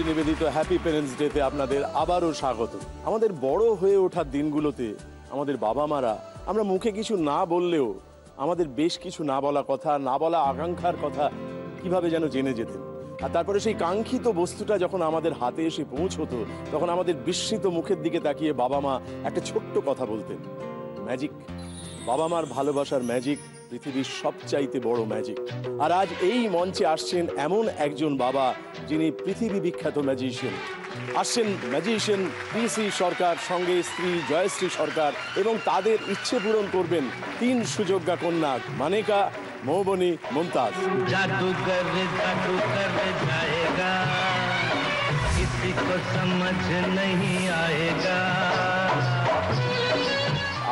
নিবেদিত happy parents ডেতে আপনাদের আবারও স্বাগত। আমাদের বড় হয়ে ওঠার দিনগুলোতে আমাদের বাবা মারা আমরা মুখে কিছু না বললেও আমাদের বেশ কিছু না বলা কথা, না বলা আকাঙ্ক্ষার কথা কিভাবে যেন জেনে যেতেন। আর তারপরে সেই কাঙ্ক্ষিত বস্তুটা যখন আমাদের হাতে এসে পৌঁছতো তখন আমাদের বিস্মিত মুখের দিকে তাকিয়ে বাবা মা একটা ছোট্ট কথা বলতেন, ম্যাজিক। বাবা মার ভালোবাসার ম্যাজিক পৃথিবীর সবচাইতে বড় ম্যাজিক। আর আজ এই মঞ্চে আসছেন এমন একজন বাবা যিনি পৃথিবী বিখ্যাত ম্যাজিশিয়ান। আসছেন ম্যাজিশিয়ান পিসি সরকার, সঙ্গে স্ত্রী জয়শ্রী সরকার, এবং তাদের ইচ্ছে পূরণ করবেন 3 সুযোগ্যা কন্যা মানেকা, মৌবনী, মুমতাজ। জাদুকর জাদুকর জায়েগা কিসি কো সমঝ नहीं आएगा।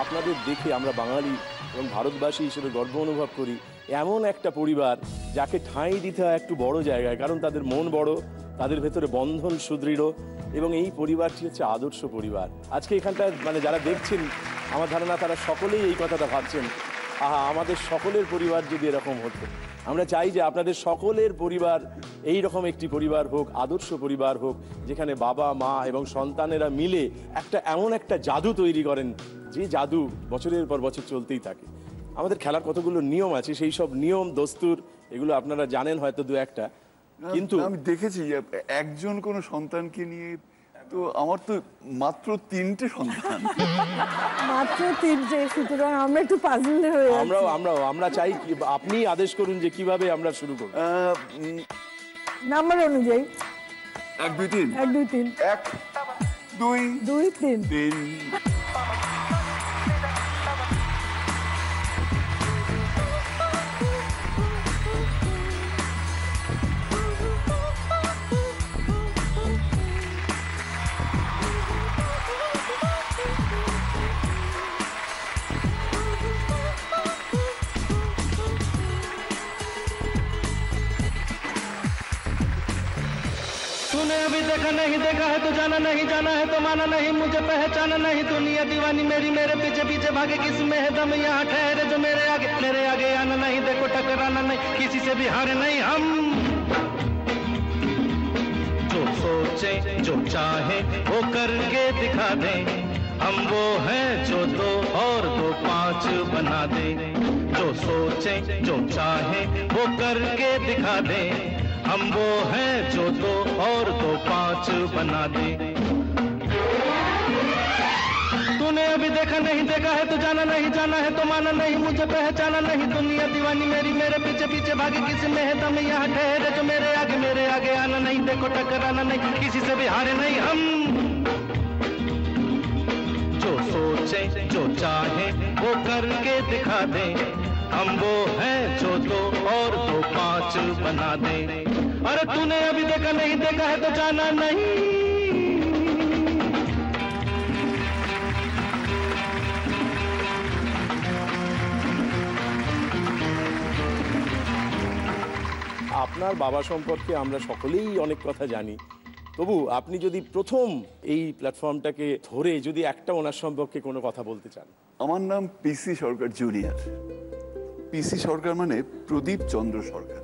আপনাদের দেখে আমরা বাঙালি এবং ভারতবাসী হিসেবে গর্ব অনুভব করি এমন একটা পরিবার যাকে ঠাঁই দিতে হয় একটু বড় জায়গায়, কারণ তাদের মন বড়, তাদের ভেতরে বন্ধন সুদৃঢ়, এবং এই পরিবারটি হচ্ছে আদর্শ পরিবার। আজকে এখানটা যারা দেখছেন আমার ধারণা তারা সকলেই এই কথাটা ভাবছেন, আহা আমাদের সকলের পরিবার যদি এরকম হতো। আমরা চাই যে আপনাদের সকলের পরিবার এই রকম একটি পরিবার হোক, আদর্শ পরিবার হোক, যেখানে বাবা মা এবং সন্তানেরা মিলে এমন একটা জাদু তৈরি করেন যে জাদু বছরের পর বছর চলতেই থাকে। আমাদের খেলার কতগুলো নিয়ম আছে, সেই সব নিয়ম দস্তুর এগুলো আপনারা জানেন হয়তো দু একটা, কিন্তু আমি দেখেছি যে একজন কোনো সন্তানকে নিয়ে, তো আমার তো মাত্র 3টে সন্তান, মাত্র 3টে, সুতরাং আমরা একটু পাজল হয়ে যাচ্ছি। আমরা চাই আপনি আদেশ করুন যে কিভাবে আমরা শুরু করব। নাম্বার অনুযায়ী 1 2 3 1 2 3 1 2 2 3 3। तूने अभी देखा नहीं देखा है तो जाना नहीं, जाना है तो माना नहीं, मुझे पहचाना नहीं, दुनिया दीवानी मेरी मेरे पीछे पीछे भागे, किस में है दम यहाँ ठहरे जो मेरे आगे आना नहीं, देखो टकराना नहीं, किसी से भी हारे नहीं हम। जो सोचे जो चाहे वो करके दिखा दे, हम वो हैं जो 2 और 2 5 बना दे। जो सोचे जो चाहे वो करके दिखा दे, हम वो हैं जो 2 और 2 5 बना दे। तूने अभी देखा नहीं देखा है तो जाना नहीं, जाना है तो माना नहीं, मुझे पहचाना नहीं, दुनिया दीवानी मेरी मेरे पीछे पीछे भागे, किसी में है दम यहाँ ठहरे जो मेरे आगे आना नहीं, देखो टकराना नहीं, किसी से भी हारे नहीं हम। जो सोचे जो चाहे वो करके दिखा दे, हम वो हैं जो 2 और 2 5 बना दे। अरे तूने अभी देखा नहीं देखा है तो जाना नहीं। আপনার বাবা সম্পর্কে আমরা সকলেই অনেক কথা জানি, তবু আপনি যদি প্রথম এই প্ল্যাটফর্মটাকে ধরে যদি একটা ওনার সম্পর্কে কোনো কথা বলতে চান। আমার নাম পিসি সরকার জুনিয়র। পিসি সরকার মানে প্রদীপ চন্দ্র সরকার।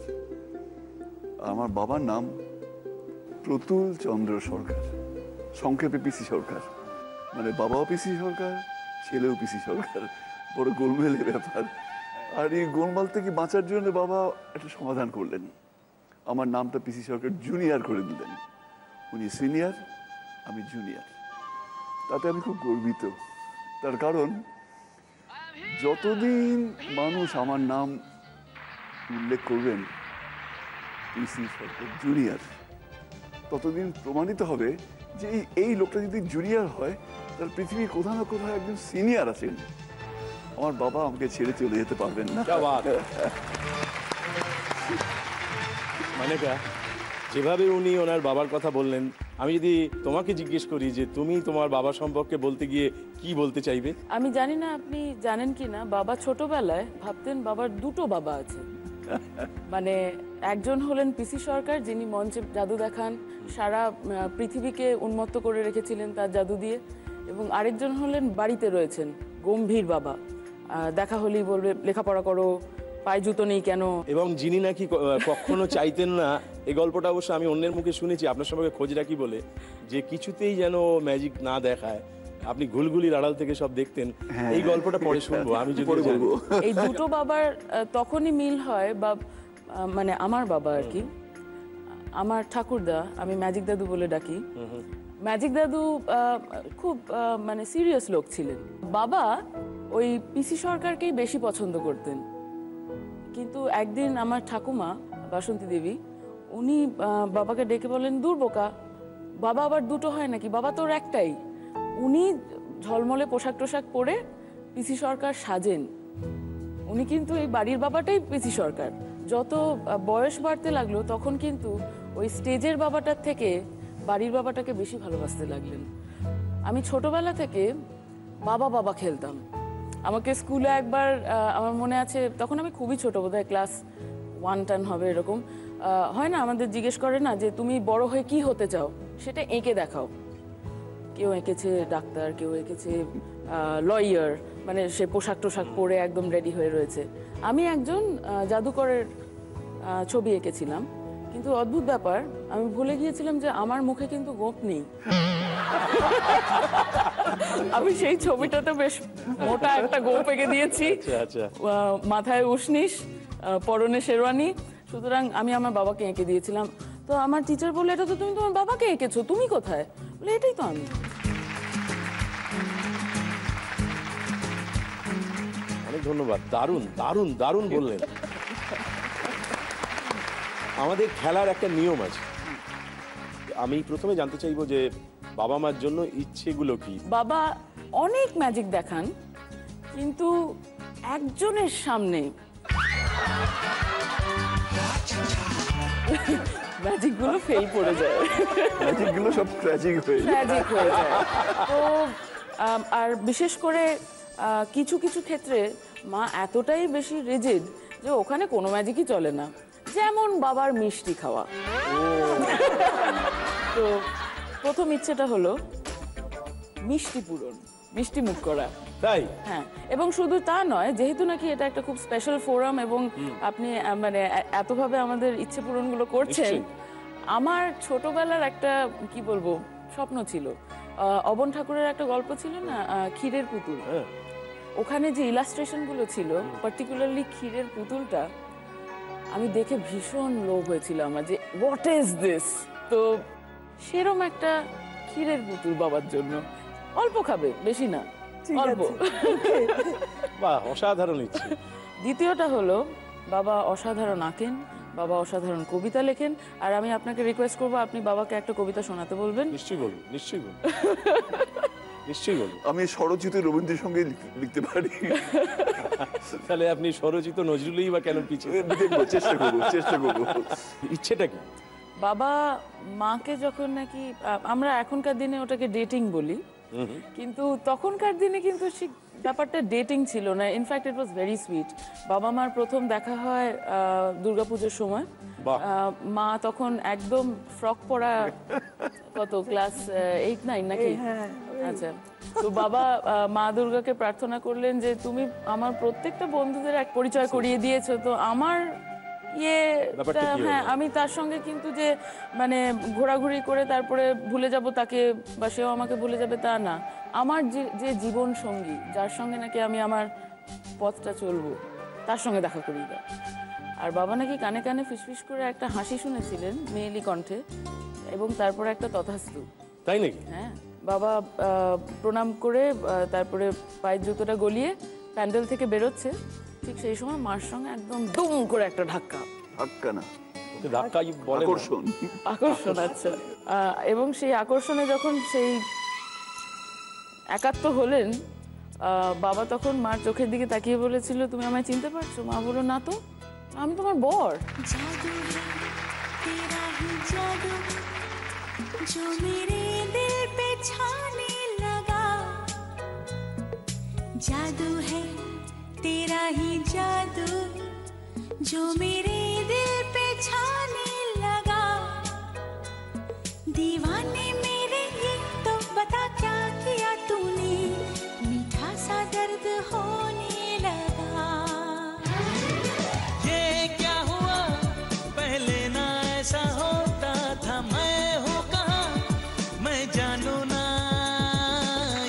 আমার বাবার নাম প্রতুল চন্দ্র সরকার, সংক্ষেপে পিসি সরকার। মানে বাবাও পিসি সরকার, ছেলেও পিসি সরকার। বড় গোলমেলের ব্যাপার। আর এই গোলমাল থেকে বাঁচার জন্য বাবা একটা সমাধান করলেন, আমার নামটা পিসি সরকার জুনিয়র করে দিলেন। উনি সিনিয়র, আমি জুনিয়র। তাতে আমি খুব গর্বিত। তার কারণ যতদিন মানুষ আমার নাম উল্লেখ করবেন পিসি সরকার জুনিয়র, ততদিন প্রমাণিত হবে যে এই লোকটা যদি জুনিয়র হয় তাহলে পৃথিবীর কোথাও না কোথাও একজন সিনিয়র আছেন। আমার বাবা আমাকে ছেড়ে চলে যেতে পারবেন না। মানেকা যেভাবে উনি ওনার বাবার কথা বললেন আমি যদি তোমাকে জিজ্ঞেস করি যে তুমি তোমার বাবা সম্পর্কে বলতে গিয়ে কি বলতে চাইবে? আমি জানি না আপনি জানেন কি না, বাবা ছোটবেলায় ভাবতেন বাবার দুটো বাবা আছে। মানে একজন হলেন পিসি সরকার, যিনি মঞ্চে জাদু দেখান, সারা পৃথিবীকে উন্মত্ত করে রেখেছিলেন তার জাদু দিয়ে, এবং আরেকজন হলেন বাড়িতে রয়েছেন গম্ভীর বাবা, দেখা হলেই বলবে লেখাপড়া করো, পায়ে জুতো নেই কেন। এবং যিনি নাকি কখনো চাইতেন না, এই গল্পটা অবশ্য আমি অন্যের মুখে শুনেছি, আপনার সম্পর্কে খোঁজ রাখি বলে, যে কিছুতেই যেন ম্যাজিক না দেখায়, আপনি ঘুলঘুলির আড়াল থেকে সব দেখতেন। এই গল্পটা পরে শুনবো, আমি যদি বলবো। এই দুটো বাবার তখনই মিল হয়, বা মানে আমার বাবা আর কি, আমার ঠাকুরদা, আমি ম্যাজিক দাদু বলে ডাকি। ম্যাজিক দাদু খুব মানে সিরিয়াস লোক ছিলেন। বাবা ওই পিসি সরকারকেই বেশি পছন্দ করতেন। কিন্তু একদিন আমার ঠাকুমা বাসন্তী দেবী, উনি বাবাকে ডেকে বলেন, দূর বোকা, বাবা আবার দুটো হয় নাকি, বাবা তোর একটাই। উনি ঝলমলে পোশাক টোশাক পরে পিসি সরকার সাজেন। উনি কিন্তু এই বাড়ির বাবাটাই পিসি সরকার। যত বয়স বাড়তে লাগলো তখন কিন্তু ওই স্টেজের বাবাটার থেকে বাড়ির বাবাটাকে বেশি ভালোবাসতে লাগলেন। আমি ছোটবেলা থেকে বাবা বাবা খেলতাম। আমাকে স্কুলে একবার, আমার মনে আছে তখন আমি খুবই ছোট, বোধহয় ক্লাস 1-10 হবে এরকম, হয় না আমাদের জিজ্ঞেস করে না যে তুমি বড় হয়ে কি হতে চাও, সেটা এঁকে দেখাও। কেউ এঁকেছে ডাক্তার, কেউ এঁকেছে লয়ার, মানে সে পোশাক টোশাক পরে একদম রেডি হয়ে রয়েছে। আমি একজন জাদুকরের ছবি এঁকেছিলাম, কিন্তু অদ্ভুত ব্যাপার, আমি ভুলে গিয়েছিলাম যে আমার মুখে কিন্তু গোঁপ নেই। আমি সেই ছবিটাতে বেশ মোটা একটা গোঁপ এঁকে দিয়েছি, মাথায় উশনিস, পরনে শেরওয়ানি, সুতরাং আমি আমার বাবাকে এঁকে দিয়েছিলাম। তো আমার টিচার বললো, এটা তো তুমি তোমার বাবাকে এঁকেছো, তুমি কোথায়? বলে এটাই তো আমি। অনেক ধন্যবাদ, দারুণ দারুণ দারুণ বললেন। আমাদের খেলার একটা নিয়ম আছে, আমি প্রথমে জানতে চাইবো যে বাবা মার জন্য ইচ্ছেগুলো কি? বাবা অনেক ম্যাজিক দেখান, কিন্তু একজনের সামনে ম্যাজিকগুলো ফেল পড়ে যায়, ম্যাজিকগুলো সব ট্র্যাজিক হয়ে যায়। তো আর বিশেষ করে কিছু কিছু ক্ষেত্রে মা এতটাই বেশি রিজিড যে ওখানে কোনো ম্যাজিকই চলে না, যেমন বাবার মিষ্টি খাওয়া। তো প্রথম ইচ্ছেটা হলো মিষ্টি পূরণ, মিষ্টি মুখ করা। তাই? হ্যাঁ, এবং শুধু তা নয়, যেহেতু নাকি এটা একটা খুব স্পেশাল ফোরাম এবং আপনি মানে এতভাবে আমাদের ইচ্ছে পূরণগুলো করছেন, আমার ছোটবেলার একটা কি বলবো স্বপ্ন ছিল। অবন ঠাকুরের একটা গল্প ছিল না, ক্ষীরের পুতুল, ওখানে যে ইলাস্ট্রেশনগুলো ছিল, পার্টিকুলারলি ক্ষীরের পুতুলটা আমি দেখে ভীষণ লোভ হয়েছিল আমার, যে হোয়াট ইজ দিস। তো সেরম একটা ক্ষীরের পুতুল বাবার জন্য, অল্প খাবে, বেশি না, অল্প। বাহ, অসাধারণ ইচ্ছে। দ্বিতীয়টা হলো, বাবা অসাধারণ আঁকেন, বাবা অসাধারণ কবিতা লেখেন, আর আমি আপনাকে রিকোয়েস্ট করবো আপনি বাবাকে একটা কবিতা শোনাতে বলবেন। নিশ্চয়ই বলবো, নিশ্চয়ই বলবো, নিশ্চয়ই বলবো। আমি স্বরচিত রবীন্দ্রের সঙ্গে লিখতে পারি। তাহলে আপনি স্বরচিত নজরুলই বা কেন পিছিয়ে? চেষ্টা করবো, চেষ্টা করবো। ইচ্ছেটা কি? বাবা মাকে যখন নাকি, আমরা এখনকার দিনে ওটাকে ডেটিং বলি, কিন্তু তখনকার দিনে কিন্তু সেই ব্যাপারটা ডেটিং ছিল না। In fact it was very sweet. বাবা মার প্রথম দেখা হয় দুর্গাপুজোর সময়। মা তখন একদম ফ্রক পরা, কত ক্লাস 8-9 নাকি? আচ্ছা, তো বাবা মা দুর্গাকে প্রার্থনা করলেন যে তুমি আমার প্রত্যেকটা বন্ধুদের এক পরিচয় করিয়ে দিয়েছো, তো আমার হ্যাঁ, আমি তার সঙ্গে কিন্তু যে মানে ঘোরাঘুরি করে তারপরে ভুলে যাব তাকে, বা সেও আমাকে ভুলে যাবে তা না। আমার যে জীবন সঙ্গী, যার সঙ্গে নাকি আমি আমার পথটা চলবো, তার সঙ্গে দেখা করিয়ে দাও। আর বাবা নাকি কানে কানে ফিসফিস করে একটা হাসি শুনেছিলেন মেয়েলি কণ্ঠে, এবং তারপরে একটা তথাস্তু। তাই নাকি? হ্যাঁ, বাবা প্রণাম করে তারপরে পায়ের জুতোটা গলিয়ে প্যান্ডেল থেকে বেরোচ্ছে, ঠিক সেই সময় মার সঙ্গে একদম দুম করে একটা ধাক্কা। ধাক্কা না, ওকে ধাক্কা বলে, আকর্ষণ। আকর্ষণ, আচ্ছা। এবং সেই আকর্ষণে যখন সেই একাত্ম হলেন, বাবা তখন মার চোখের দিকে তাকিয়ে বলেছিল, তুমি আমায় চিনতে পারছো? মা বলল, না তো, আমি তোমার বর। जो मेरे दिल पे छाने लगा, जादू है तेरा ही जादू, जो मेरे दिल पे छाने लगा। दीवाने मेरे ये तो बता क्या किया तूने, मीठा सा दर्द होने लगा। ये क्या हुआ पहले ना ऐसा होता था, मैं हूँ कहाँ मैं जानू ना।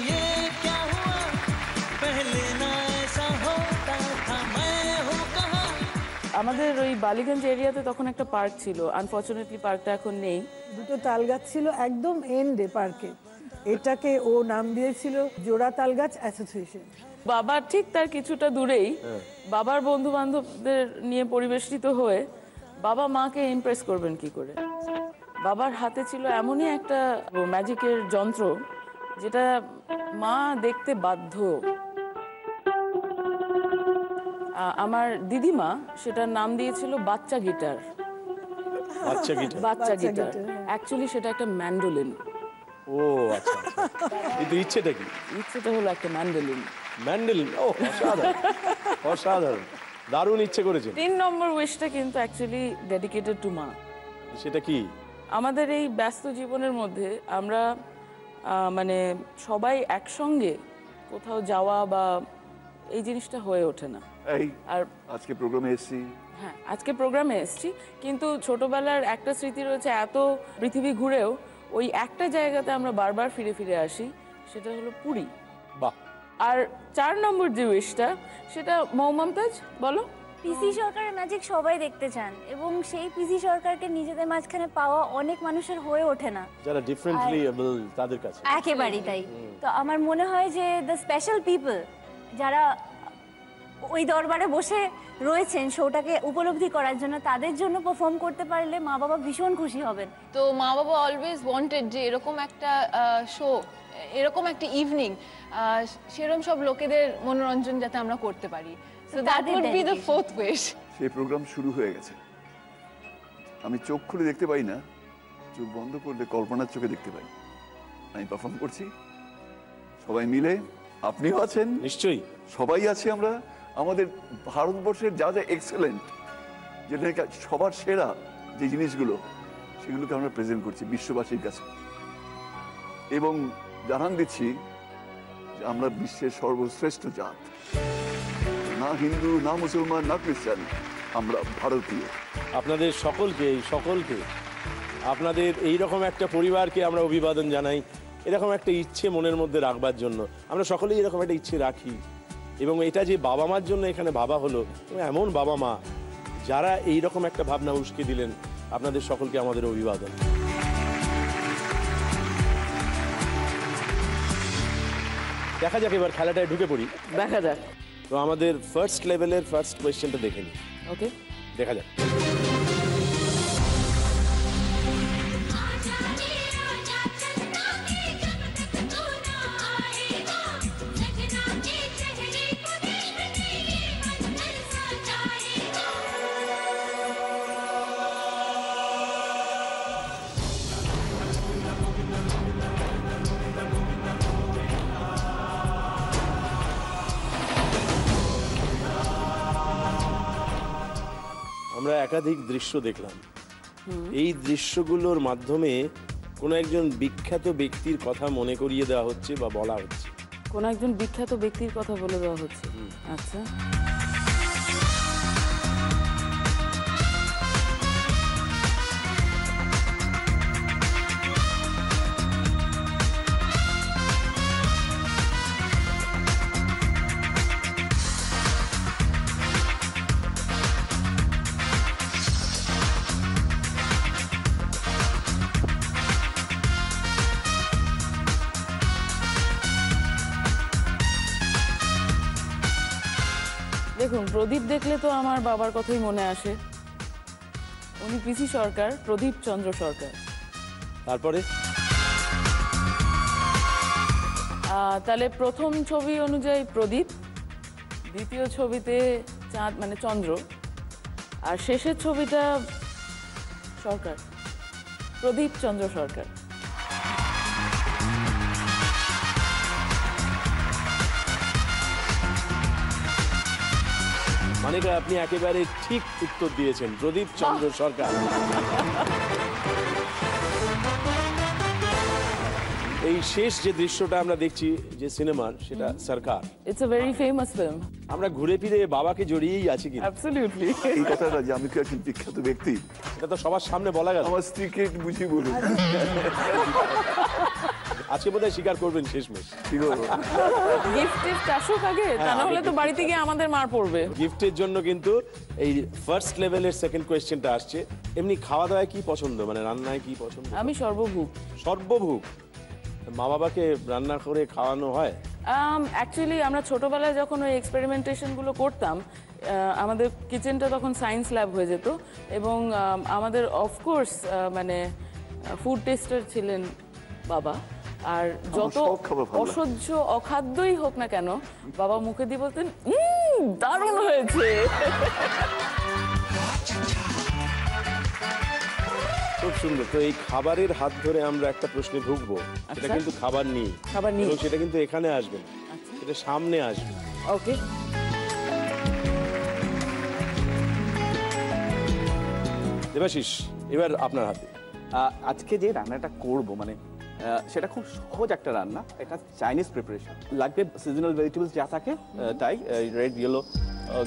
ये क्या हुआ पहले ना ऐसा होता था, मैं हूँ कहाँ। আমাদের ওই বালিগঞ্জ এরিয়াতে তখন একটা পার্ক ছিল, আনফরচুনেটলি পার্কটা এখন নেই। দুটো তাল গাছ ছিল একদম এন্ডে পার্কে, এটাকে ও নাম দিয়েছিল জোড়া তাল গাছ অ্যাসোসিয়েশন। বাবার ঠিক তার কিছুটা দূরেই বাবার বন্ধু বান্ধবদের নিয়ে পরিবেষ্টিত হয়ে বাবা মাকে ইমপ্রেস করবেন কি করে। বাবার হাতে ছিল এমনই একটা ম্যাজিকের যন্ত্র যেটা মা দেখতে বাধ্য। আমার দিদিমা সেটার নাম দিয়েছিল বাচ্চা গিটার। বাচ্চা গিটার। বাচ্চা গিটার অ্যাকচুয়ালি সেটা একটা ম্যান্ডোলিন। ও আচ্ছা আচ্ছা। কিন্তু ইচ্ছেটা কি? ইচ্ছেটা হলো একটা ম্যান্ডোলিন। ম্যান্ডেলিন। ও অসাধারণ, অসাধারণ, দারুণ ইচ্ছে করেছেন। 3 নম্বর উইশটা কিন্তু অ্যাকচুয়ালি ডেডিকেটেড টু মা। সেটা কি? আমাদের এই ব্যস্ত জীবনের মধ্যে আমরা মানে সবাই একসঙ্গে কোথাও যাওয়া বা এই জিনিসটা হয়ে ওঠে না। এই আর আজকে প্রোগ্রামে এসেছি, হ্যাঁ আজকে প্রোগ্রামে এসেছি, কিন্তু ছোটবেলার একটা স্মৃতি রয়েছে, এত পৃথিবী ঘুরেও ওই একটা জায়গাতে আমরা বারবার ফিরে ফিরে আসি, সেটা হলো পুরী। বাহ। আর 4 নম্বর যে উইশটা সেটা মৌমমতাজ বলো। পিসি সরকারের ম্যাজিক সবাই দেখতে চান এবং সেই পিসি সরকারকে নিজেদের মাঝখানে পাওয়া অনেক মানুষের হয়ে ওঠে না, যারা ডিফারেন্টলি এবল তাদের কাছে। একেবারেই তাই। তো আমার মনে হয় যে দ্য স্পেশাল পিপল যারা ওই দরবারে বসে রয়েছেন শোটাকে উপলব্ধি করার জন্য, তাদের জন্য পারফর্ম করতে পারলে মা বাবা ভীষণ খুশি হবেন। তো মা বাবা অলওয়েজ ওয়ান্টেড যে এরকম একটা শো, এরকম একটা ইভিনিং, সেরকম সব লোকেদের মনোরঞ্জন যাতে আমরা করতে পারি। So that would be the fourth wish. সেই প্রোগ্রাম শুরু হয়ে গেছে। আমি চোখ খুলে দেখতে পাই না, চোখ বন্ধ করলে কল্পনার চোখে দেখতে পাই। আমি পারফর্ম করছি, সবাই মিলে, আপনিও আছেন নিশ্চয়ই, সবাই আছি আমরা। আমাদের ভারতবর্ষের যা যা এক্সেলেন্ট, যেটা সবার সেরা যে জিনিসগুলো, সেগুলোকে আমরা প্রেজেন্ট করছি বিশ্ববাসীর কাছে এবং জানান দিচ্ছি যে আমরা বিশ্বের সর্বশ্রেষ্ঠ জাত। না হিন্দু, না মুসলমান, না খ্রিস্টান, আমরা ভারতীয়। আপনাদের সকলকে আপনাদের এইরকম একটা পরিবারকে আমরা অভিবাদন জানাই। এরকম একটা ইচ্ছে মনের মধ্যে রাখবার জন্য আমরা সকলেই এরকম একটা ইচ্ছে রাখি, এবং এটা যে বাবা মার জন্য এখানে ভাবা হলো, এমন বাবা মা যারা এইরকম একটা ভাবনা উস্কে দিলেন, আপনাদের সকলকে আমাদের অভিবাদন। দেখা যাক এবার খেলাটায় ঢুকে পড়ি। দেখা যাক। তো আমাদের ফার্স্ট লেভেলের ফার্স্ট কোয়েশ্চেনটা দেখে নিই। ওকে, দেখা যাক। আমরা একাধিক দৃশ্য দেখলাম। এই দৃশ্যগুলোর মাধ্যমে কোনো একজন বিখ্যাত ব্যক্তির কথা মনে করিয়ে দেওয়া হচ্ছে বা বলা হচ্ছে। কোন একজন বিখ্যাত ব্যক্তির কথা বলে দেওয়া হচ্ছে। আচ্ছা, দেখুন, প্রদীপ দেখলে তো আমার বাবার কথাই মনে আসে। উনি পিসি সরকার, প্রদীপ চন্দ্র সরকার। তারপরে তাহলে প্রথম ছবি অনুযায়ী প্রদীপ, দ্বিতীয় ছবিতে চাঁদ মানে চন্দ্র, আর শেষের ছবিটা সরকার, প্রদীপ চন্দ্র সরকার। মানিকা, আপনি একেবারে ঠিক উত্তর দিয়েছেন, প্রদীপ চন্দ্র সরকার। এই শেষ যে দৃশ্যটা আমরা দেখছি যে সিনেমার, সেটা Sarkar. It's a very famous film. আমরা ঘুরে ফিরে বাবাকে জড়িয়েই আছি কিন্তু। অ্যাবসলিউটলি। এই কথাটা যে আমি কি একজন বিখ্যাত ব্যক্তি, এটা তো সবার সামনে বলা গেল। আমার স্ত্রীকে একটু বুঝিয়ে বলুন। আজকে বোধহয় স্বীকার করবেন শেষমেশ। কি করবো? গিফট আসুক আগে, তা না হলে তো বাড়িতে গিয়ে আমাদের মার পড়বে। গিফটের জন্য কিন্তু এই ফার্স্ট লেভেলের সেকেন্ড কোয়েশ্চেনটা আসছে। এমনি খাওয়া দাওয়ায় কি পছন্দ, মানে রান্নায় কি পছন্দ? আমি সর্বভূক। সর্বভূক। মা বাবাকে রান্না করে খাওয়ানো হয়? অ্যাকচুয়ালি আমরা ছোটবেলায় যখন ওই এক্সপেরিমেন্টেশনগুলো করতাম, আমাদের কিচেনটা তখন সায়েন্স ল্যাব হয়ে যেত, এবং আমাদের অফকোর্স মানে ফুড টেস্টার ছিলেন বাবা। আর যত সব খাবার ভালো লাগে। অসহ্য অখাদ্যই হোক না কেন, বাবা মুখে দিয়ে বলতেন দারুণ হয়েছে। খুব সুন্দর। তো এই খাবারের হাত ধরে আমরা একটা প্রশ্নে ঢুকবো, সেটা কিন্তু খাবার নিয়ে। খাবার নিয়ে। এবং সেটা কিন্তু এখানে আসবে না, সেটা সামনে আসবে। ওকে। দেবাশিস, এবার আপনার হাতে। আজকে যে রান্নাটা করব, মানে সেটা খুব সহজ একটা রান্না। এটা চাইনিজ প্রিপারেশন। লাগবে সিজনাল ভেজিটেবলস যা থাকে তাই, রেড, ইয়েলো,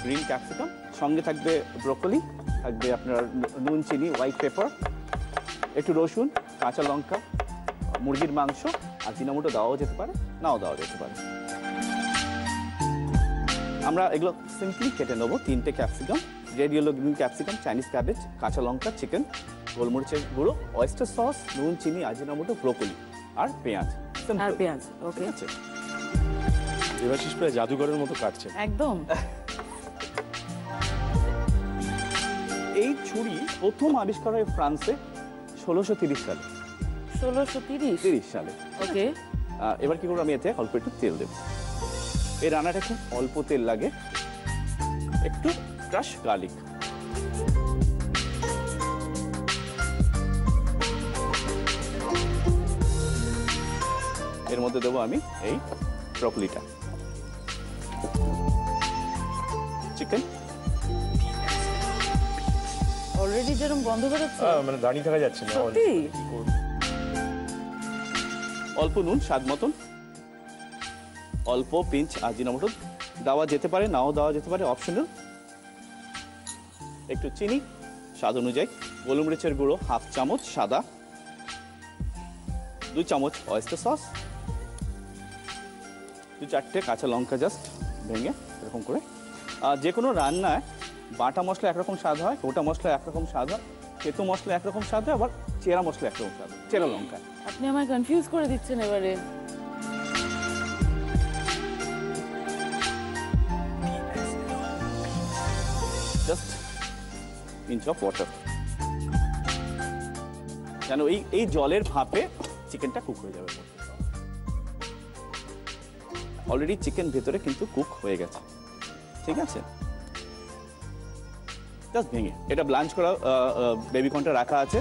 গ্রিন ক্যাপসিকাম, সঙ্গে থাকবে ব্রোকলি, থাকবে আপনার নুন, চিনি, হোয়াইট পেপার, একটু রসুন, কাঁচা লঙ্কা, মুরগির মাংস, আর জিনামোটো দেওয়াও যেতে পারে, নাও দেওয়া যেতে পারে। আমরা এগুলো সিম্পলি কেটে নেবো। 3টে capsicum, red, yellow, green capsicum, Chinese cabbage, কাঁচা লঙ্কা, চিকেন, গোলমরিচের গুঁড়ো, অয়েস্টার সস, নুন, চিনি, আজিনামোটো, ব্রোকলি আর পেঁয়াজ। আর পেঁয়াজ। ওকে। আছে। দেবাশিস প্রায় জাদুঘরের মতো কাটছে। একদম। এই ছুরি প্রথম আবিষ্কার হয় ফ্রান্সে 1630 সালে। 1630 সালে। ওকে। এবার কি করবো, আমি এতে অল্প একটু তেল দেব। এই রান্নাটা খুব অল্প তেল লাগে। একটু ক্রাশ গার্লিক, এর মধ্যে দেবো আমি এই ব্রকলিটা, চিকেন। অলরেডি যেরকম গন্ধ বেরোচ্ছে, মানে দাঁড়িয়ে থাকা যাচ্ছে না। সত্যি? অল্প নুন স্বাদ মতন, অল্প পিঞ্চ আজিনামোটো দেওয়া যেতে পারে, নাও দেওয়া যেতে পারে, অপশনাল। একটু চিনি স্বাদ অনুযায়ী, গোলমরিচের গুঁড়ো 1/2 চামচ সাদা, 2 চামচ অয়েস্টার সস, 2-4টে কাঁচা লঙ্কা জাস্ট ভেঙে এরকম করে। যে কোনো রান্নায় বাটা মশলা একরকম স্বাদ হয়, গোটা মশলা একরকম স্বাদ হয়, তেতো মশলা একরকম স্বাদ হয়, আবার চেরা মশলা একরকম স্বাদ হয়, চেরা লঙ্কা। আপনি আমায় কনফিউজ করে দিচ্ছেন এবারে। জাস্ট পিঞ্চ অফ ওয়াটার, যেন এই জলের ভাপে চিকেনটা কুক হয়ে যাবে। অলরেডি চিকেন ভেতরে কিন্তু কুক হয়ে গেছে, ঠিক আছে? জাস্ট ভেঙে এটা ব্লাঞ্চ করা বেবি কর্নটা রাখা আছে।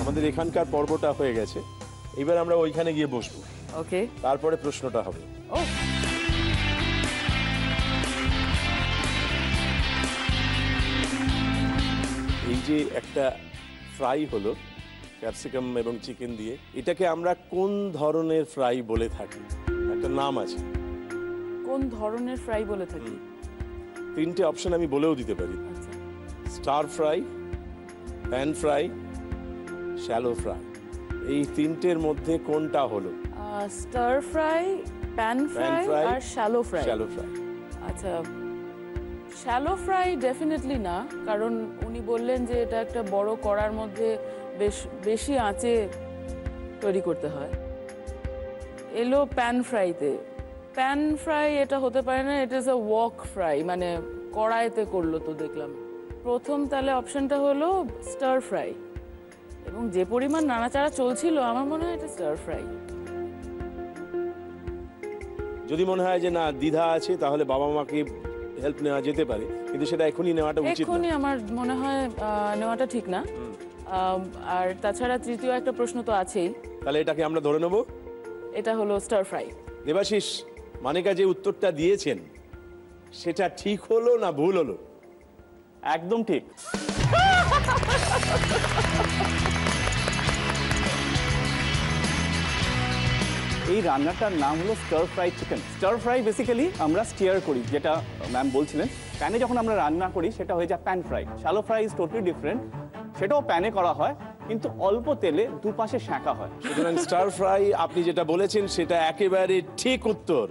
আমাদের এখানকার পর্বটা হয়ে গেছে, এবার আমরা ওইখানে গিয়ে বসবো। ওকে। তারপরে প্রশ্নটা হবে। ও, এই যে একটা ফ্রাই হলো ক্যাপসিকাম এবং চিকেন দিয়ে, এটাকে আমরা কোন ধরনের ফ্রাই বলে থাকি? একটা নাম আছে। কোন ধরনের ফ্রাই বলে থাকি? 3টে অপশন আমি বলেও দিতে পারি। আচ্ছা। Star fry, pan fry, shallow fry. এই 3টের মধ্যে কোনটা হলো? স্টার ফ্রাই, প্যান ফ্রাই আর শ্যালো ফ্রাই। Shallow fry. আচ্ছা, শ্যালো ফ্রাই ডেফিনেটলি না, কারণ উনি বললেন যে এটা একটা বড় কড়ার মধ্যে বেশি আঁচে তৈরি করতে হয়। এলো প্যান ফ্রাইতে। প্যান ফ্রাই এটা হতে পারে না, it is a walk fry, মানে কড়াইতে করলো তো দেখলাম। প্রথম তাহলে অপশনটা হলো স্টার ফ্রাই, এবং যে পরিমাণ নাড়াচাড়া চলছিল আমার মনে হয় এটা স্টার ফ্রাই। যদি মনে হয় যে না দ্বিধা আছে, তাহলে বাবা মাকে হেল্প নেওয়া যেতে পারে, কিন্তু সেটা এখনই নেওয়াটা উচিত না। এখনই আমার মনে হয় নেওয়াটা ঠিক না। আর তাছাড়া তৃতীয় একটা প্রশ্ন তো আছেই, তাহলে এটাকে আমরা ধরে নেব এটা হলো স্টার ফ্রাই। দেবাশিস, মানিকা যে উত্তরটা দিয়েছেন সেটা ঠিক হলো না ভুল হলো? একদম ঠিক। এই রান্নাটার নাম হলো star fry chicken. Star fry basically আমরা স্টিয়ার করি, যেটা ম্যাম বলছিলেন। প্যানে যখন আমরা রান্না করি সেটা হয়ে যায় pan fry. Shallow fry is totally different, সেটাও প্যানে করা হয় কিন্তু অল্প তেলে দুপাশে সেঁকা হয়। সুতরাং স্টার ফ্রাই আপনি যেটা বলেছেন সেটা একেবারে ঠিক উত্তর।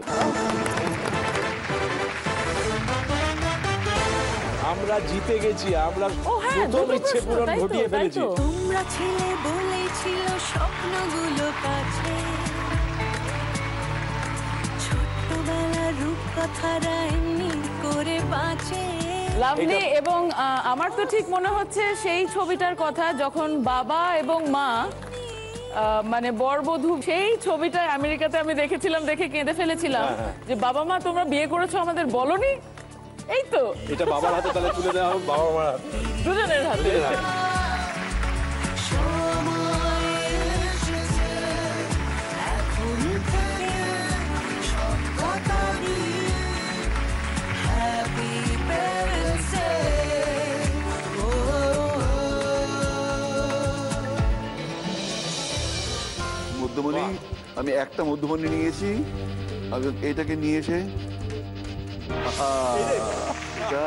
আমরা জিতে গেছি, আমরা প্রথম ইচ্ছে পূরণ ঘটিয়ে ফেলেছি। তোমরা ছিলে বলেছিল স্বপ্নগুলো কাছে, ছোট্টবেলার রূপকথারা এমনি করে বাঁচে। লাভলি। এবং আমার তো ঠিক মনে হচ্ছে সেই ছবিটার কথা যখন বাবা এবং মা মানে বরবধূ, সেই ছবিটা আমেরিকাতে আমি দেখেছিলাম, দেখে কেঁদে ফেলেছিলাম যে বাবা মা তোমরা বিয়ে করেছো আমাদের বলনি। এই তো এটা বাবার হাতে তাহলে তুলে দেওয়া হোক, বাবা মার হাতে, দুজনের হাতে। মধ্যমণি, আমি একটা মধ্যমণি নিয়েছি, আমি এটাকে নিয়ে এসে এটা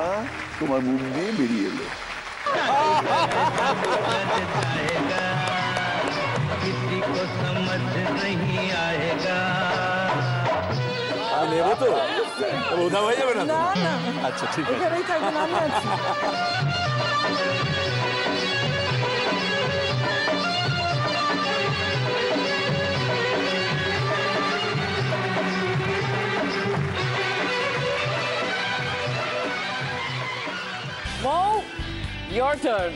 তোমার মুখ দিয়ে বেরিয়ে এলো। किसी को समझ नहीं आएगा। আমি নেবো তো, উধাও হয়ে যাবে না তো? না না, আচ্ছা ঠিক আছে। এখানেই থাকবেন, আমি আছি। Mo, your turn.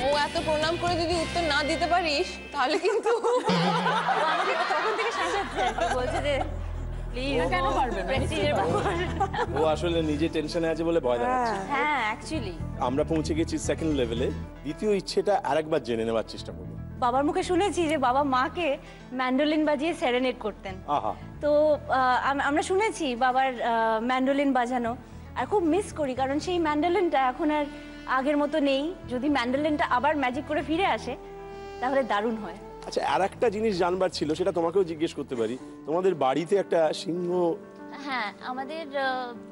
ও এত প্রণাম করে যদি উত্তর না দিতে পারিস তাহলে কিন্তু আমাকে তখন থেকে শাসাচ্ছে, বলছে যে প্লিজ কেন পারবে না? প্রেস্টিজের ব্যাপার। ও আসলে নিজে টেনশনে আছে বলে ভয় দেখাচ্ছে। হ্যাঁ অ্যাকচুয়ালি আমরা পৌঁছে গেছি সেকেন্ড লেভেলে। দ্বিতীয় ইচ্ছেটা আরেকবার জেনে নেওয়ার চেষ্টা করবো। বাবার মুখে শুনেছি যে বাবা মাকে ম্যান্ডোলিন বাজিয়ে সেরেনেট করতেন। আহা, তো আমরা শুনেছি বাবার ম্যান্ডোলিন বাজানো, আর খুব মিস করি কারণ সেই ম্যান্ডোলিনটা এখন আর আগের মতো নেই। যদি ম্যান্ডোলিনটা আবার ম্যাজিক করে ফিরে আসে তাহলে দারুণ হয়। আচ্ছা আর একটা জিনিস জানবার ছিল, সেটা তোমাকেও জিজ্ঞেস করতে পারি। তোমাদের বাড়িতে একটা সিংহ? হ্যাঁ, আমাদের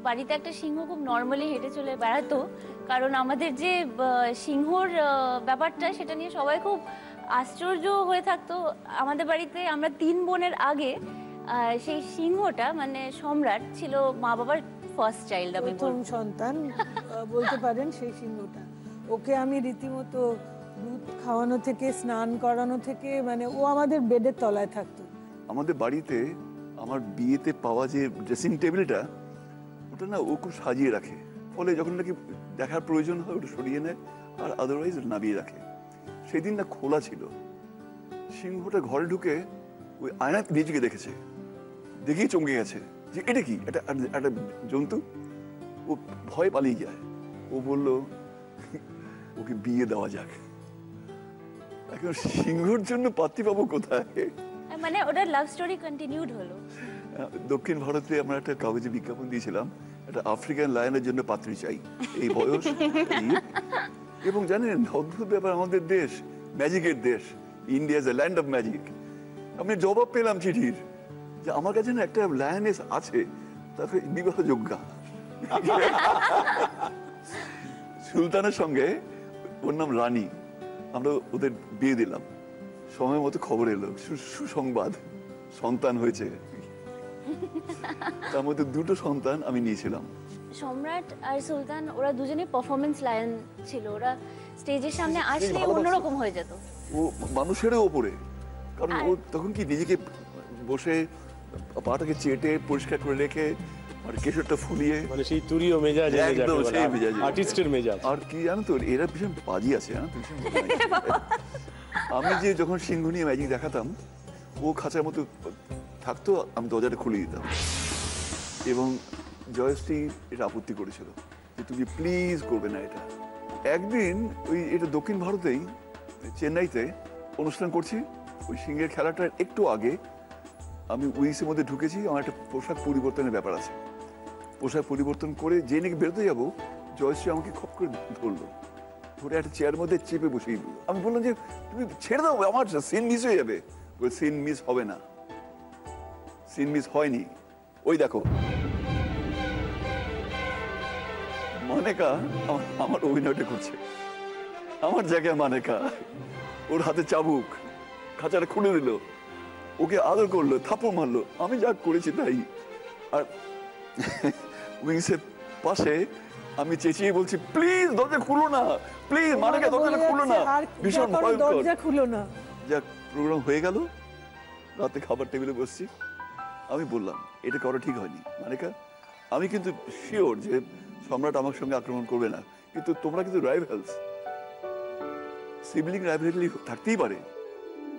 বাড়িতে একটা সিংহ খুব নর্মালি হেঁটে চলে বেড়াতো, কারণ আমাদের যে সিংহর ব্যাপারটা সেটা নিয়ে সবাই খুব আশ্চর্য হয়ে থাকতো। আমাদের বাড়িতে আমরা 3 বোনের আগে সেই সিংহটা মানে সম্রাট ছিল মা বাবার ফার্স্ট চাইল্ড। আমি প্রথম সন্তান বলতে পারেন সেই সিংহটা। ওকে আমি রীতিমতো দুধ খাওয়ানো থেকে স্নান করানো থেকে, মানে ও আমাদের বেডের তলায় থাকতো। আমাদের বাড়িতে আমার বিয়েতে পাওয়া যে ড্রেসিং টেবিলটা, ওটা না ও খুব সাজিয়ে রাখে। ফলে যখন নাকি দেখার প্রয়োজন হয় ওটা সরিয়ে নেয়, আর আদারওয়াইজ নামিয়ে রাখে। সেদিন না খোলা ছিল, সিংহটা ঘরে ঢুকে ওই আয়নাতে নিজেকে দেখেছে, দেখেই চমকে গেছে যে এটা কি, এটা একটা জন্তু। ও ভয় পালিয়ে যায়। ও বলল ওকে বিয়ে দেওয়া যাক। এখন সিংহর জন্য পাত্রী পাবো কোথায়? মানে ওটা লাভ স্টোরি কন্টিনিউড হলো। দক্ষিণ ভারতে আমরা একটা কাগজে বিজ্ঞাপন দিয়েছিলাম, একটা আফ্রিকান লায়নের জন্য পাত্রী চাই, এই বয়স। এবং জানেন অদ্ভুত ব্যাপার, আমাদের দেশ ম্যাজিকের দেশ, India is a land of magic. আমি জবাব পেলাম চিঠির যে আমার কাছে না একটা লায়নেস আছে, তাকে বিবাহযোগ্যা। সুলতানের সঙ্গে, ওর নাম রানী, আমরা ওদের বিয়ে দিলাম। সময় মতো খবর এলো, সুসংবাদ, সন্তান হয়েছে। তার মধ্যে 2টো সন্তান আমি নিয়েছিলাম। সম্রাট আর সুলতান ওরা দুজনেই পারফরমেন্স লায়ন ছিল। ওরা স্টেজের সামনে আসলে অন্যরকম হয়ে যেত। ও মানুষেরও ওপরে, কারণ ও তখন কি নিজেকে বসে পাটাকে চেটে পরিষ্কার করে রেখে আর কেশরটা ফুলিয়ে, মানে সেই তুরীয় মেজাজ, একদম সেই মেজাজে। আর্টিস্টের মেজাজ। আর কি জানো তো, এরা ভীষণ বাজি আছে, জানো তো, ভীষণ মজা লাগে। আমি যে যখন সিংহ নিয়ে ম্যাজিক দেখাতাম, ও খাঁচার মতো থাকতো, আমি দরজাটা খুলে দিতাম। এবং জয়শ্রী এটা আপত্তি করেছিল যে তুমি প্লিজ করবে না এটা। একদিন ওই এটা দক্ষিণ ভারতেই চেন্নাইতে অনুষ্ঠান করছি, ওই সিংহের খেলাটার একটু আগে আমি উইসের মধ্যে ঢুকেছি। আমার একটা পোশাক পরিবর্তনের ব্যাপার আছে। পোশাক পরিবর্তন করে যে নাকি বেরোতে যাবো, জয়শ্রী আমাকে খপ করে ধরলো, ধরে একটা চেয়ারের মধ্যে চেপে বসিয়ে দিল। আমি বললাম যে তুমি ছেড়ে দাও, আমার সিন মিস হয়ে যাবে। বলে সিন মিস হবে না। সিন মিস হয়নি, ওই দেখো মানেকা আমার অভিনয়টা করছে, আমার জায়গায় মানেকা। ওর হাতে চাবুক, খাঁচাটা খুলে দিল, ওকে আদর করলো, থাপড় মারলো। আমি যা করেছি তাই। আর উইংসের পাশে আমি চেঁচিয়ে বলছি, প্লিজ দরজা খুলো না, প্লিজ মানেকা দরজাটা খুলো না। ভীষণ ভয়ঙ্কর। দরজা খুলো না। যাক, প্রোগ্রাম হয়ে গেল। রাতে খাবার টেবিলে বসছি, আমি বললাম এটা করা ঠিক হয়নি মানেকা। আমি কিন্তু শিওর যে সম্রাট আমার সঙ্গে আক্রমণ করবে না, কিন্তু তোমরা কিন্তু রাইভেলস, সিবলিং রাইভেলি থাকতেই পারে।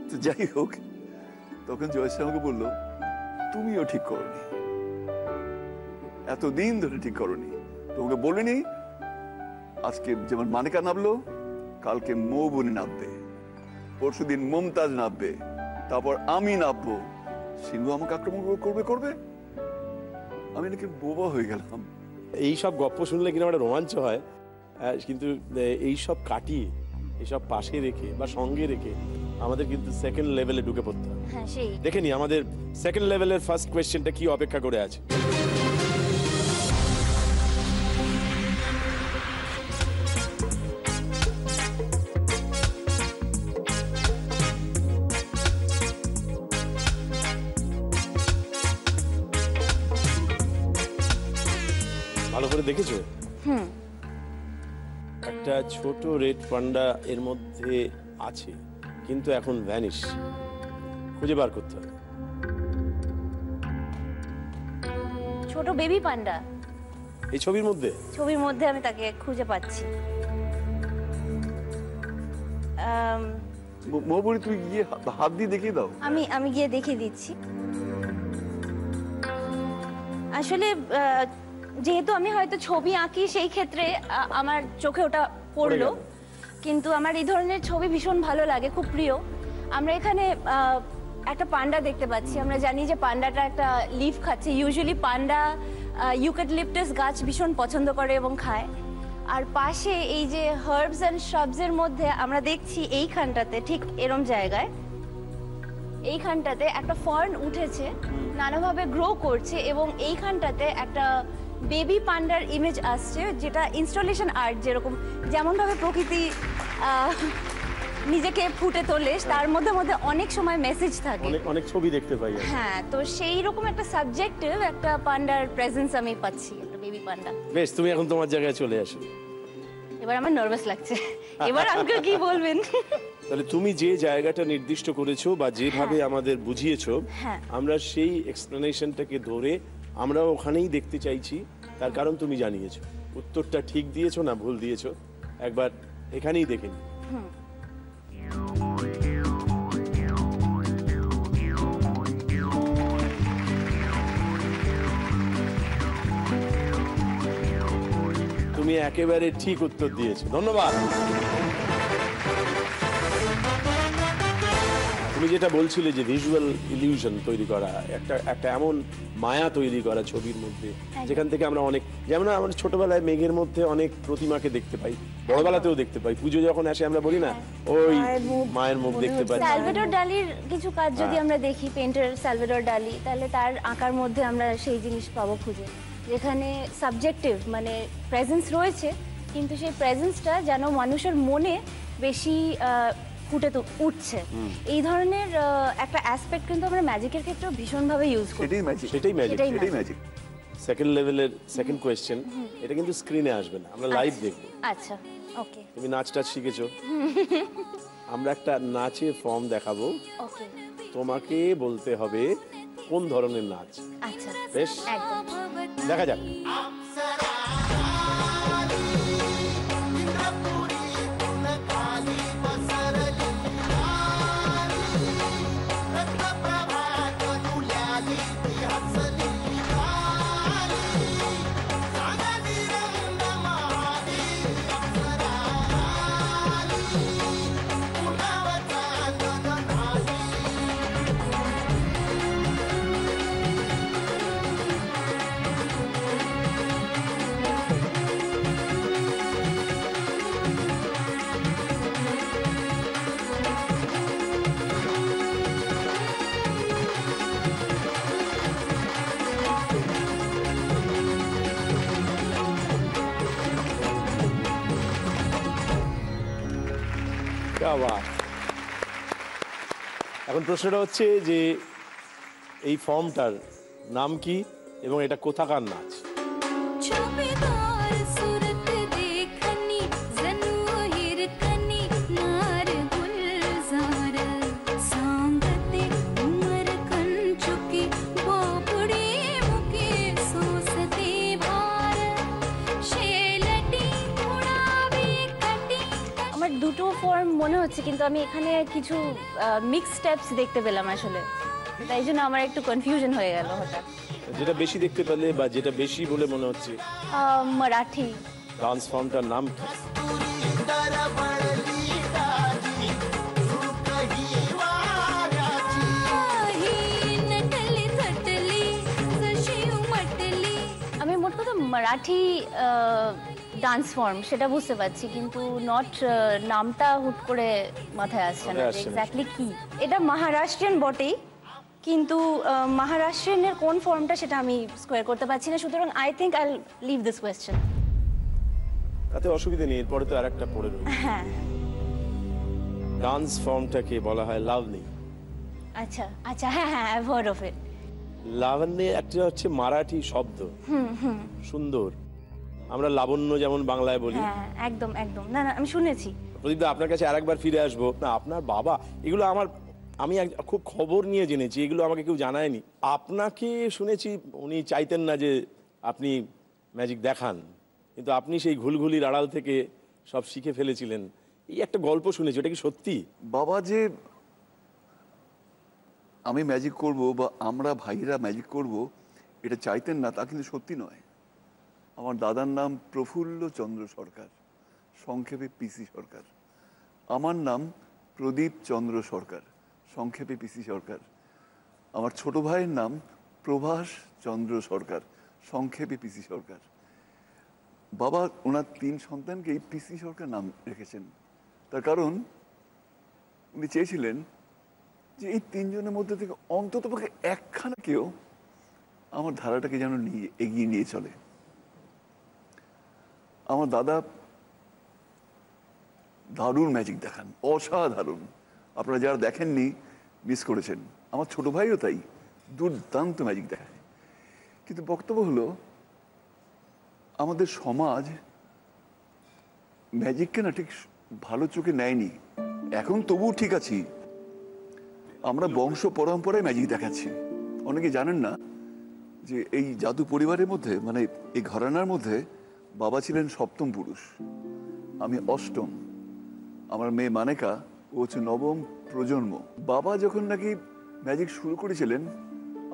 তো যাই হোক, তখন জয়শ্রী আমাকে বললো, তুমিও ঠিক করনি, এতদিন ধরে ঠিক করনি। তোমাকে বলিনি আজকে যেমন মানেকা নামলো, কালকে মৌবনি নামবে, পরশুদিন মমতাজ নামবে, তারপর আমি নামবো। সিংহ আমাকে আক্রমণ করবে। আমি নাকি বোবা হয়ে গেলাম। এই সব গপ্প শুনলে কিনা একটা রোমাঞ্চ হয়, কিন্তু এই সব কাটিয়ে, এইসব পাশে রেখে বা সঙ্গে রেখে আমাদের কিন্তু সেকেন্ড লেভেলে ঢুকে পড়তে হবে। হ্যাঁ, সেই দেখে নি আমাদের সেকেন্ড লেভেলের ফার্স্ট কোয়েশ্চেনটা কি অপেক্ষা করে আছে। ভালো করে দেখেছো? একটা ছোট রেড পান্ডা এর মধ্যে আছে, কিন্তু এখন ভ্যানিশ। খুঁজে বার করতে হবে। ছোট বেবি পান্ডা এই ছবির মধ্যে আমি তাকে খুঁজে পাচ্ছি। মৌবনি, তুই গিয়ে হাত দিয়ে দেখিয়ে দাও। আমি গিয়ে দেখিয়ে দিচ্ছি। আসলে যেহেতু আমি হয়তো ছবি আঁকি, সেই ক্ষেত্রে আমার চোখে ওটা পড়লো, কিন্তু আমার এই ধরনের ছবি ভীষণ ভালো লাগে, খুব প্রিয়। আমরা এখানে একটা পান্ডা দেখতে পাচ্ছি। আমরা জানি যে পান্ডাটা একটা লিফ খাচ্ছে। ইউজুয়ালি পান্ডা ইউক্যালিপটাস গাছ ভীষণ পছন্দ করে এবং খায়। আর পাশে এই যে হার্বস অ্যান্ড শ্রাবসের মধ্যে আমরা দেখছি এইখানটাতে, ঠিক এরম জায়গায়, এইখানটাতে একটা ফার্ন উঠেছে, নানাভাবে গ্রো করছে, এবং এইখানটাতে একটা বেবি পান্ডার ইমেজ আসছে, যেটা ইনস্টলেশন আর্ট, যেমন ভাবে প্রকৃতি নিজেকে ফুটে তোলে, তার মধ্যে অনেক সময় মেসেজ থাকে, অনেক ছবি দেখতে পাই। হ্যাঁ, তো সেই রকম একটা সাবজেক্টিভ একটা পান্ডার প্রেজেন্স আমি পাচ্ছি, একটা বেবি পান্ডা। বেশ, তুমি এখন তোমার জায়গায় চলে আসো। এবার আমার নার্ভাস লাগছে, এবার আঙ্কেল কি বলবেন? তাহলে তুমি যে জায়গাটা নির্দিষ্ট করেছো বা যেভাবে আমাদের বুঝিয়েছো, আমরা সেই এক্সপ্লেনেশনটাকে ধরে আমরা ওখানেই দেখতে চাইছি। তার কারণ তুমি জানিয়েছো, উত্তরটা ঠিক দিয়েছো না ভুল দিয়েছো একবার এখানেই দেখে নি। তুমি একেবারে ঠিক উত্তর দিয়েছো, ধন্যবাদ। তুমি যেটা বলছিলে যে ভিজুয়াল ইলিউশন তৈরি করা, একটা এমন মায়া তৈরি করা ছবির মধ্যে, যেখান থেকে আমরা অনেক, যেমন আমরা ছোটবেলায় মেঘের মধ্যে অনেক প্রতিমাকে দেখতে পাই, বড়বেলাতেও দেখতে পাই, পুজো যখন আসে আমরা বলি না ওই মায়ের মুখ দেখতে পাই। সালভেডর ডালির কিছু কাজ যদি আমরা দেখি, পেইন্টার সালভেডর ডালি, তাহলে তার আঁকার মধ্যে আমরা সেই জিনিস পাবো খুঁজে, যেখানে সাবজেক্টিভ মানে প্রেজেন্স রয়েছে, কিন্তু সেই প্রেজেন্সটা যেন মানুষের মনে বেশি ফুটে উঠছে। এই ধরনের একটা অ্যাসপেক্ট কিন্তু আমরা ম্যাজিকের ক্ষেত্রে ভীষণভাবে ইউজ করি। সেটাই ম্যাজিক। সেকেন্ড লেভেলের সেকেন্ড কোয়েশ্চেন, এটা কিন্তু স্ক্রিনে আসবে না, আমরা লাইভ দেখব। আচ্ছা, ওকে। তুমি নাচ টাচ শিখেছো? আমরা একটা নাচের ফর্ম দেখাবো, ওকে, তোমাকে বলতে হবে কোন ধরনের নাচ। আচ্ছা, বেশ, একদম। দেখা যাক। বাহ! এখন প্রশ্নটা হচ্ছে যে এই ফর্মটার নাম কি এবং এটা কোথাকার নাচ? छुपेदार सूरत देखनी ज़नूहिर कनी नार गुलजार सांगते उमर कन चुकी बोपड़ी मुके सोसते भार शेलटी उड़ावे कटी। আমার দুটো ফর্ম মনে হচ্ছে, কিন্তু আমি এখানে কিছু মিক্স স্টেপস দেখতে পেলাম আসলে, তাই জন্য আমার একটু কনফিউশন হয়ে গেল হঠাৎ। যেটা বেশি দেখতে পেলে বা যেটা বেশি বলে মনে হচ্ছে, মারাঠি ডান্স ফর্মটার নাম কি? আমি মোট কথা মারাঠি ডান্স ফর্ম সেটা বুঝতে পারছি, কিন্তু নট নামটা হুট করে মাথায় আসছে না এক্স্যাক্টলি কি। এটা মহারাষ্ট্রিয়ান বটেই, কিন্তু মহারাষ্ট্রিয়ানের কোন ফর্মটা সেটা আমি স্কোয়ার করতে পারছি না, সুতরাং I think I leave this question. তাতে অসুবিধা নেই, এরপরে তো আরেকটা পড়ে রয়েছে। হ্যাঁ, ডান্স ফর্মটাকে বলা হয় লাভলি। আচ্ছা আচ্ছা, হ্যাঁ হ্যাঁ, আই হার্ড অফ ইট। লাবণ্য একটা হচ্ছে মারাঠি শব্দ, সুন্দর। আমরা লাবণ্য যেমন বাংলায় বলি। হ্যাঁ একদম একদম, না না আমি শুনেছি। প্রদীপ দা, আপনার কাছে আরেকবার ফিরে আসবো না। আপনার বাবা, এগুলো আমি খুব খবর নিয়ে জেনেছি, এগুলো আমাকে কেউ জানায়নি। আপনাকে শুনেছি উনি চাইতেন না যে আপনি ম্যাজিক দেখান, কিন্তু আপনি সেই ঘুলঘুলির আড়াল থেকে সব শিখে ফেলেছিলেন, এই একটা গল্প শুনেছি, ওটা কি সত্যি? বাবা যে আমি ম্যাজিক করব বা আমরা ভাইরা ম্যাজিক করব এটা চাইতেন না, তা কিন্তু সত্যি নয়। আমার দাদার নাম প্রফুল্ল চন্দ্র সরকার, সংক্ষেপে পিসি সরকার। আমার নাম প্রদীপ চন্দ্র সরকার, সংক্ষেপে পিসি সরকার। আমার ছোট ভাইয়ের নাম প্রভাস চন্দ্র সরকার, সংক্ষেপে পিসি সরকার। বাবা ওনার 3 সন্তানকেই পিসি সরকার নাম রেখেছেন, তার কারণ উনি চেয়েছিলেন যে এই 3 জনের মধ্যে থেকে অন্তত পক্ষে একখানা কেউ আমার ধারাটাকে যেন এগিয়ে নিয়ে চলে। আমার দাদা দারুণ ম্যাজিক দেখান, অসাধারণ। আপনারা যারা দেখেননি মিস করেছেন। আমার ছোট ভাইও তাই, দুর্দান্ত ম্যাজিক দেখায়। কিন্তু বক্তব্য হলো আমাদের সমাজ ম্যাজিককে না ঠিক ভালো চোখে নেয়নি। এখন তবুও ঠিক আছি, আমরা বংশ পরম্পরায় ম্যাজিক দেখাচ্ছি। অনেকে জানেন না যে এই জাদু পরিবারের মধ্যে, মানে এই ঘরানার মধ্যে বাবা ছিলেন 7ম পুরুষ, আমি 8ম। আমার মেয়ে মানেকা ও হচ্ছে 9ম প্রজন্ম। বাবা যখন নাকি ম্যাজিক শুরু করেছিলেন,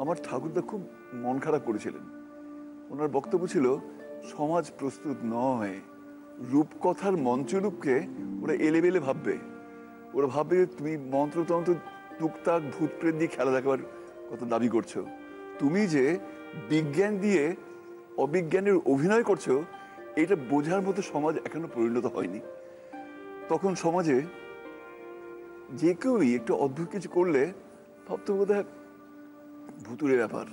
আমার ঠাকুরদা খুব মন খারাপ করেছিলেন। ওনার বক্তব্য ছিল, সমাজ প্রস্তুত নয়, রূপকথার মঞ্চরূপকে ওরা এলেবেলে ভাববে। ওরা ভাববে তুমি মন্ত্রতন্ত্র টুকটাক ভূত প্রেত দিয়ে খেলা দেখাবার কথা দাবি করছো, তুমি যে বিজ্ঞান দিয়ে অবিজ্ঞানের অভিনয় করছো, এটা বোঝার মতো সমাজ এখনো পরিণত হয়নি। তখন সমাজে যে কেউই একটু অদ্ভুত কিছু করলে ভাবতো বোধহয় ভুতুরে ব্যাপার।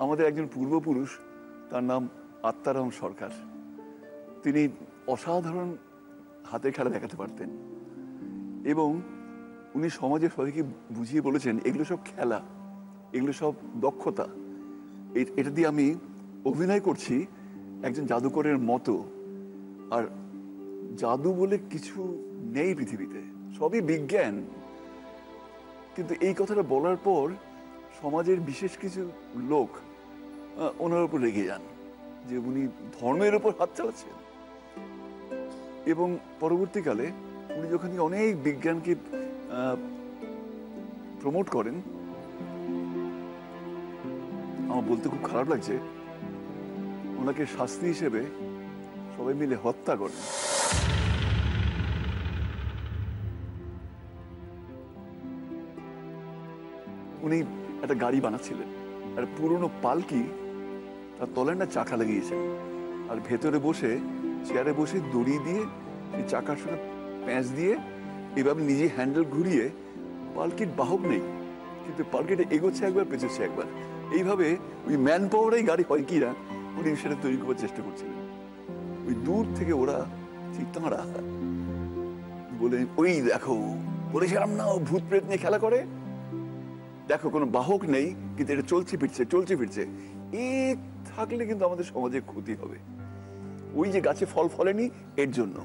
আমাদের একজন পূর্বপুরুষ, তার নাম আত্মারাম সরকার, তিনি অসাধারণ হাতের খেলা দেখাতে পারতেন এবং উনি সমাজের সবাইকে বুঝিয়ে বলেছেন এগুলো সব খেলা, এগুলো সব দক্ষতা, এটা দিয়ে আমি অভিনয় করছি একজন জাদুকরের মতো। আর জাদু বলে কিছু নেই পৃথিবীতে, সবই বিজ্ঞান। কিন্তু এই কথাটা বলার পর সমাজের বিশেষ কিছু লোক ওনার উপর রেগে যান যে উনি ধর্মের উপর হাত চালাচ্ছেন। এবং পরবর্তীকালে উনি যখন অনেক বিজ্ঞানকে প্রমোট করেন, আমার বলতে খুব খারাপ লাগছে, ওনাকে শাস্তি হিসেবে সবাই মিলে হত্যা করেন। উনি একটা গাড়ি বানাচ্ছিলেন, একটা পুরনো পালকি, তার তলায় না চাকা লাগিয়েছেন, আর ভেতরে বসে চেয়ারে বসে দড়ি দিয়ে সেই চাকার সঙ্গে প্যাঁচ দিয়ে এভাবে নিজে হ্যান্ডেল ঘুরিয়ে, পালকির বাহক নেই কিন্তু পালকিটা এগোচ্ছে একবার পেছোচ্ছে একবার, এইভাবে ওই ম্যান পাওয়ারেই গাড়ি হয় কি না উনি সেটা তৈরি করার চেষ্টা করছিলেন। ওই দূর থেকে ওরা চিত্তাঁরা বলে, ওই দেখো বলেছিলাম না ও ভূত প্রেত নিয়ে খেলা করে, দেখো কোনো বাহক নেই কিন্তু এটা চলছে ফিরছে। এ থাকলে কিন্তু আমাদের সমাজে ক্ষতি হবে। ওই যে গাছে ফল ফলেনি এর জন্য,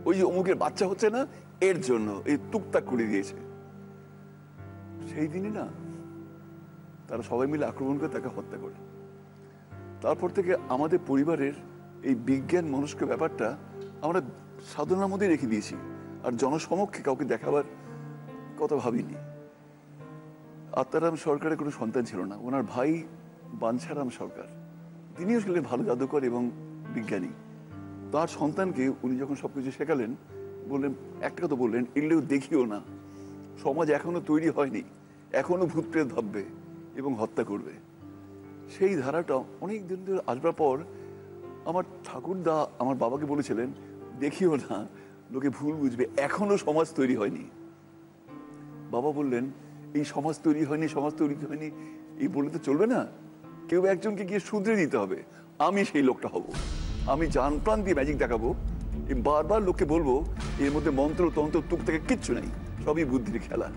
ওই যে অমুকের বাচ্চা হচ্ছে না এর জন্য, এই টুকটাক করে দিয়েছে। সেই দিনই না তারা সবাই মিলে আক্রমণ করে তাকে হত্যা করে। তারপর থেকে আমাদের পরিবারের এই বিজ্ঞান মনস্ক ব্যাপারটা আমরা সাধনার মধ্যে রেখে দিয়েছি, আর জনসমক্ষে কাউকে দেখাবার কথা ভাবিনি। আত্মারাম সরকারের কোনো সন্তান ছিল না, ওনার ভাই বাঞ্ছারাম সরকার, তিনিও ছিলেন ভালো জাদুকর এবং বিজ্ঞানী। তার সন্তানকে উনি যখন সবকিছু শেখালেন, বললেন একটা কথা বললেন, এগুলো দেখিও না, সমাজ এখনো তৈরি হয়নি, এখনো ভূত প্রেত ভাববে এবং হত্যা করবে। সেই ধারাটা অনেক দিন ধরে আসবার পর আমার ঠাকুরদা আমার বাবাকে বলেছিলেন, দেখিও না, লোকে ভুল বুঝবে, এখনো সমাজ তৈরি হয়নি। বাবা বললেন, এই সমাজ তৈরি হয়নি এই বললে তো চলবে না, কেউ একজনকে গিয়ে শুধরে দিতে হবে। আমি সেই লোকটা হব, আমি জান প্রাণ দিয়ে ম্যাজিক দেখাবো, বারবার লোককে বলবো এর মধ্যে মন্ত্র তন্ত্র টুক থেকে কিচ্ছু নেই, সবই বুদ্ধির খেলা,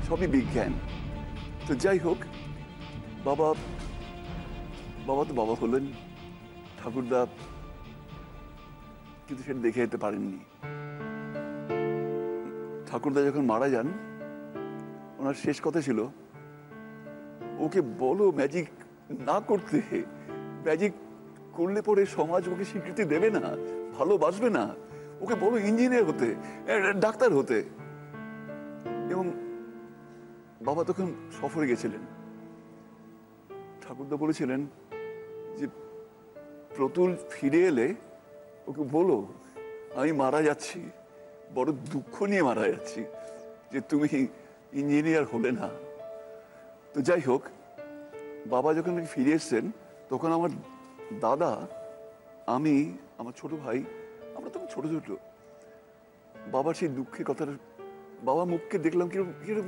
সবই বিজ্ঞান। তো যাই হোক, বাবা তো বাবা হলেন, ঠাকুরদা কিন্তু সেটা দেখে যেতে পারেননি। ঠাকুরদা যখন মারা যান, ওনার শেষ কথা ছিল, ওকে বলো ম্যাজিক না করতে, ম্যাজিক করলে পরে সমাজ ওকে স্বীকৃতি দেবে না, ভালোবাসবে না, ওকে বলো ইঞ্জিনিয়ার হতে, ডাক্তার হতে। এবং বাবা তখন সফরে গেছিলেন, ঠাকুরদা বলেছিলেন যে প্রতুল ফিরে এলে ওকে বলো আমি মারা যাচ্ছি, বড় দুঃখ নিয়ে মারা যাচ্ছি যে তুমি ইঞ্জিনিয়ার হলে না। তো যাই হোক, বাবা যখন ফিরে এসছেন, তখন আমার দাদা, আমি, আমার ছোট ভাই, আমরা তখন ছোট বাবার সেই দুঃখের কথাটা, বাবা মুখকে দেখলাম কিরকম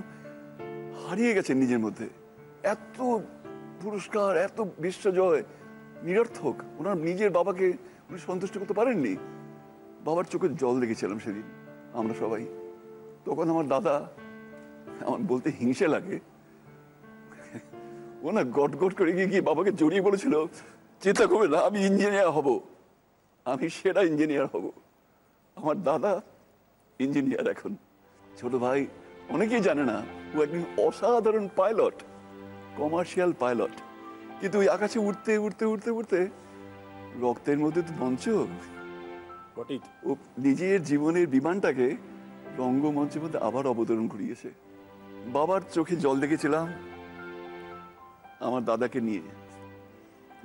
হারিয়ে গেছেন নিজের মধ্যে। এত পুরস্কার, এত বিশ্বজয় নিরর্থক, ওনার নিজের বাবাকে উনি সন্তুষ্ট করতে পারেননি। বাবার চোখে জল দেখেছিলাম সেদিন আমরা সবাই। তখন আমার দাদা, আমার বলতে হিংসে লাগে, ও না গট গট করে গিয়ে বাবাকে জড়িয়ে বলেছিল, চিন্তা করবে না, আমি ইঞ্জিনিয়ার হব, আমি সেরা ইঞ্জিনিয়ার হব। আমার দাদা ইঞ্জিনিয়ার এখন। ছোট ভাই অনেকেই জানে না, ও একজন অসাধারণ পাইলট, কমার্শিয়াল পাইলট। কিন্তু ওই আকাশে উঠতে উঠতে উঠতে উঠতে রক্তের মধ্যে তো মঞ্চ, ও নিজের জীবনের বিমানটাকে রঙ্গমঞ্চের মধ্যে আবার অবতরণ করিয়েছে। বাবার চোখে জল দেখেছিলাম আমার দাদাকে নিয়ে,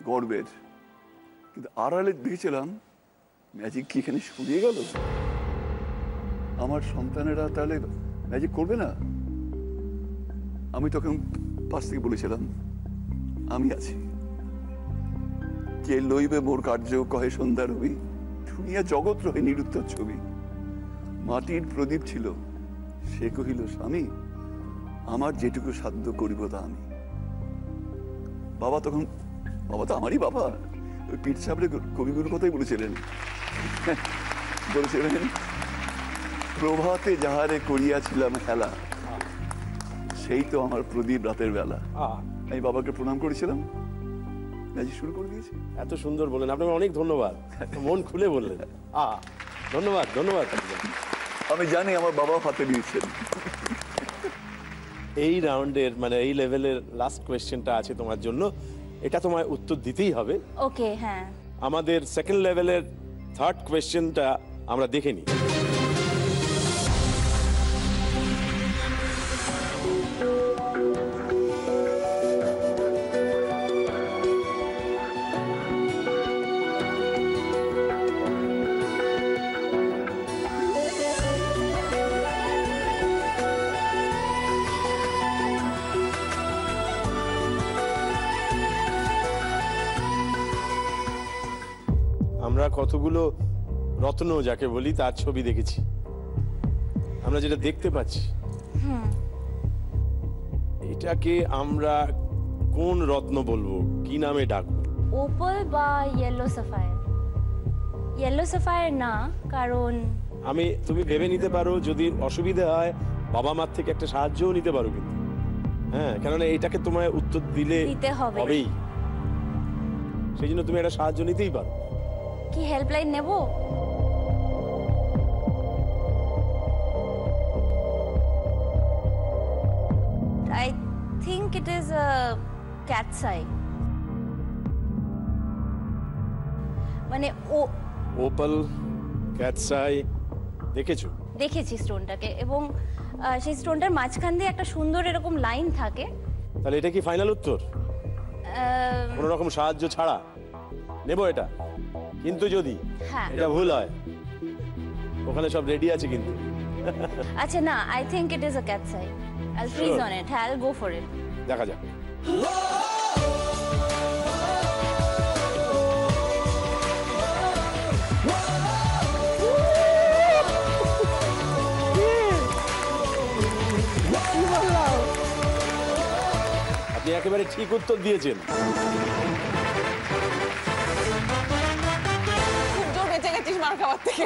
গর্বের। কিন্তু আড়ালে দেখেছিলাম ম্যাজিক কি এখানে শুনিয়ে গেল, আমার সন্তানেরা তাহলে ম্যাজিক করবে না। আমি তখন পাশ থেকে বলেছিলাম, আমি আছি, কে লইবে মোর কার্য কহে সন্ধ্যা রবি, শুনিয়া জগৎ রহে নিরুত্তর ছবি। মাটির প্রদীপ ছিল, সে কহিল স্বামী, আমার যেটুকু সাধ্য করিব তা আমি। বাবা তখন, বাবা তো আমারই বাবা, ওই পীর সাহেবের কবিগুরুর কথাই বলেছিলেন, প্রভাতে যাহারে করিয়াছিলাম খেলা, সেই তো আমার প্রদীপ রাতের বেলা। আমি বাবাকে প্রণাম করেছিলাম, ম্যাজিক শুরু করে দিয়েছি। এত সুন্দর বললেন, আপনাকে অনেক ধন্যবাদ, মন খুলে বললেন। ধন্যবাদ। আমি জানি আমার বাবা হাতে দিয়েছেন। এই রাউন্ডের মানে এই লেভেলের লাস্ট কোয়েশ্চেনটা আছে তোমার জন্য, এটা তোমায় উত্তর দিতেই হবে। ওকে, হ্যাঁ। আমাদের সেকেন্ড লেভেলের থার্ড কোয়েশ্চেনটা আমরা দেখে নিই। আমরা কতগুলো রত্ন যাকে বলি তার ছবি দেখেছি, আমরা যেটা দেখতে পাচ্ছি এটাকে আমরা কোন রত্ন বলবো, কি নামে ডাকবো? ওপাল বা ইয়েলো সাফায়ার? ইয়েলো সাফায়ার না, কারণ তুমি ভেবে নিতে পারো, যদি অসুবিধা হয় বাবা মার থেকে একটা সাহায্যও নিতে পারো কিন্তু। হ্যাঁ, কেননা এইটাকে তোমায় উত্তর দিতে হবে। হবেই, সেই জন্য তুমি একটা সাহায্য নিতেই পারো। কি হেল্পলাইন নেব? I think it is a cat's eye. মানে ওপাল, ক্যাটস আই দেখেছো? দেখেছি স্টোনটাকে, এবং সেই স্টোনটার মাঝখান দিয়ে একটা সুন্দর এরকম লাইন থাকে। তাহলে এটা কি ফাইনাল উত্তর? কোনো রকম সাহায্য ছাড়া নেব এটা, কিন্তু যদি হ্যাঁ এটা ভুল হয় ওখানে সব রেডি আছে কিন্তু। আচ্ছা না, I think it is a cat's eye. I'll freeze on it. I'll go for it. দেখা যাক। আপনি একেবারে ঠিক উত্তর দিয়েছেন। বেঁচে গেছিস মার খাওয়ার থেকে।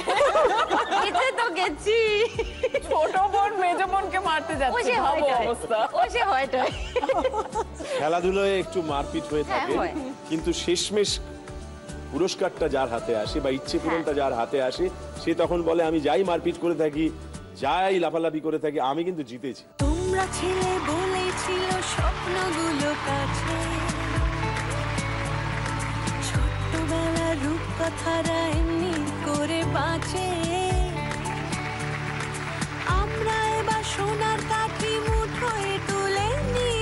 বেঁচে তো গেছি। ছোট বোন মেজো বোনকে মারতে যাচ্ছে, ভাবো অবস্থা। ও সে হয়টাই। খেলাধুলায় একটু মারপিট হয়ে থাকে, হয়। কিন্তু শেষমেশ পুরস্কারটা যার হাতে আসে বা ইচ্ছে পূরণটা যার হাতে আসে, সে তখন বলে আমি যাই মারপিট করে থাকি, যাই লাফালাফি করে থাকি, আমি কিন্তু জিতেছি। তোমরা ছেলে বলেছিল স্বপ্নগুলো কাছে, ছোট্টবেলার রূপকথারা এমনি করে বাঁচে। আমরা এবার সোনার কাঠি মুঠোয় তুলে নি,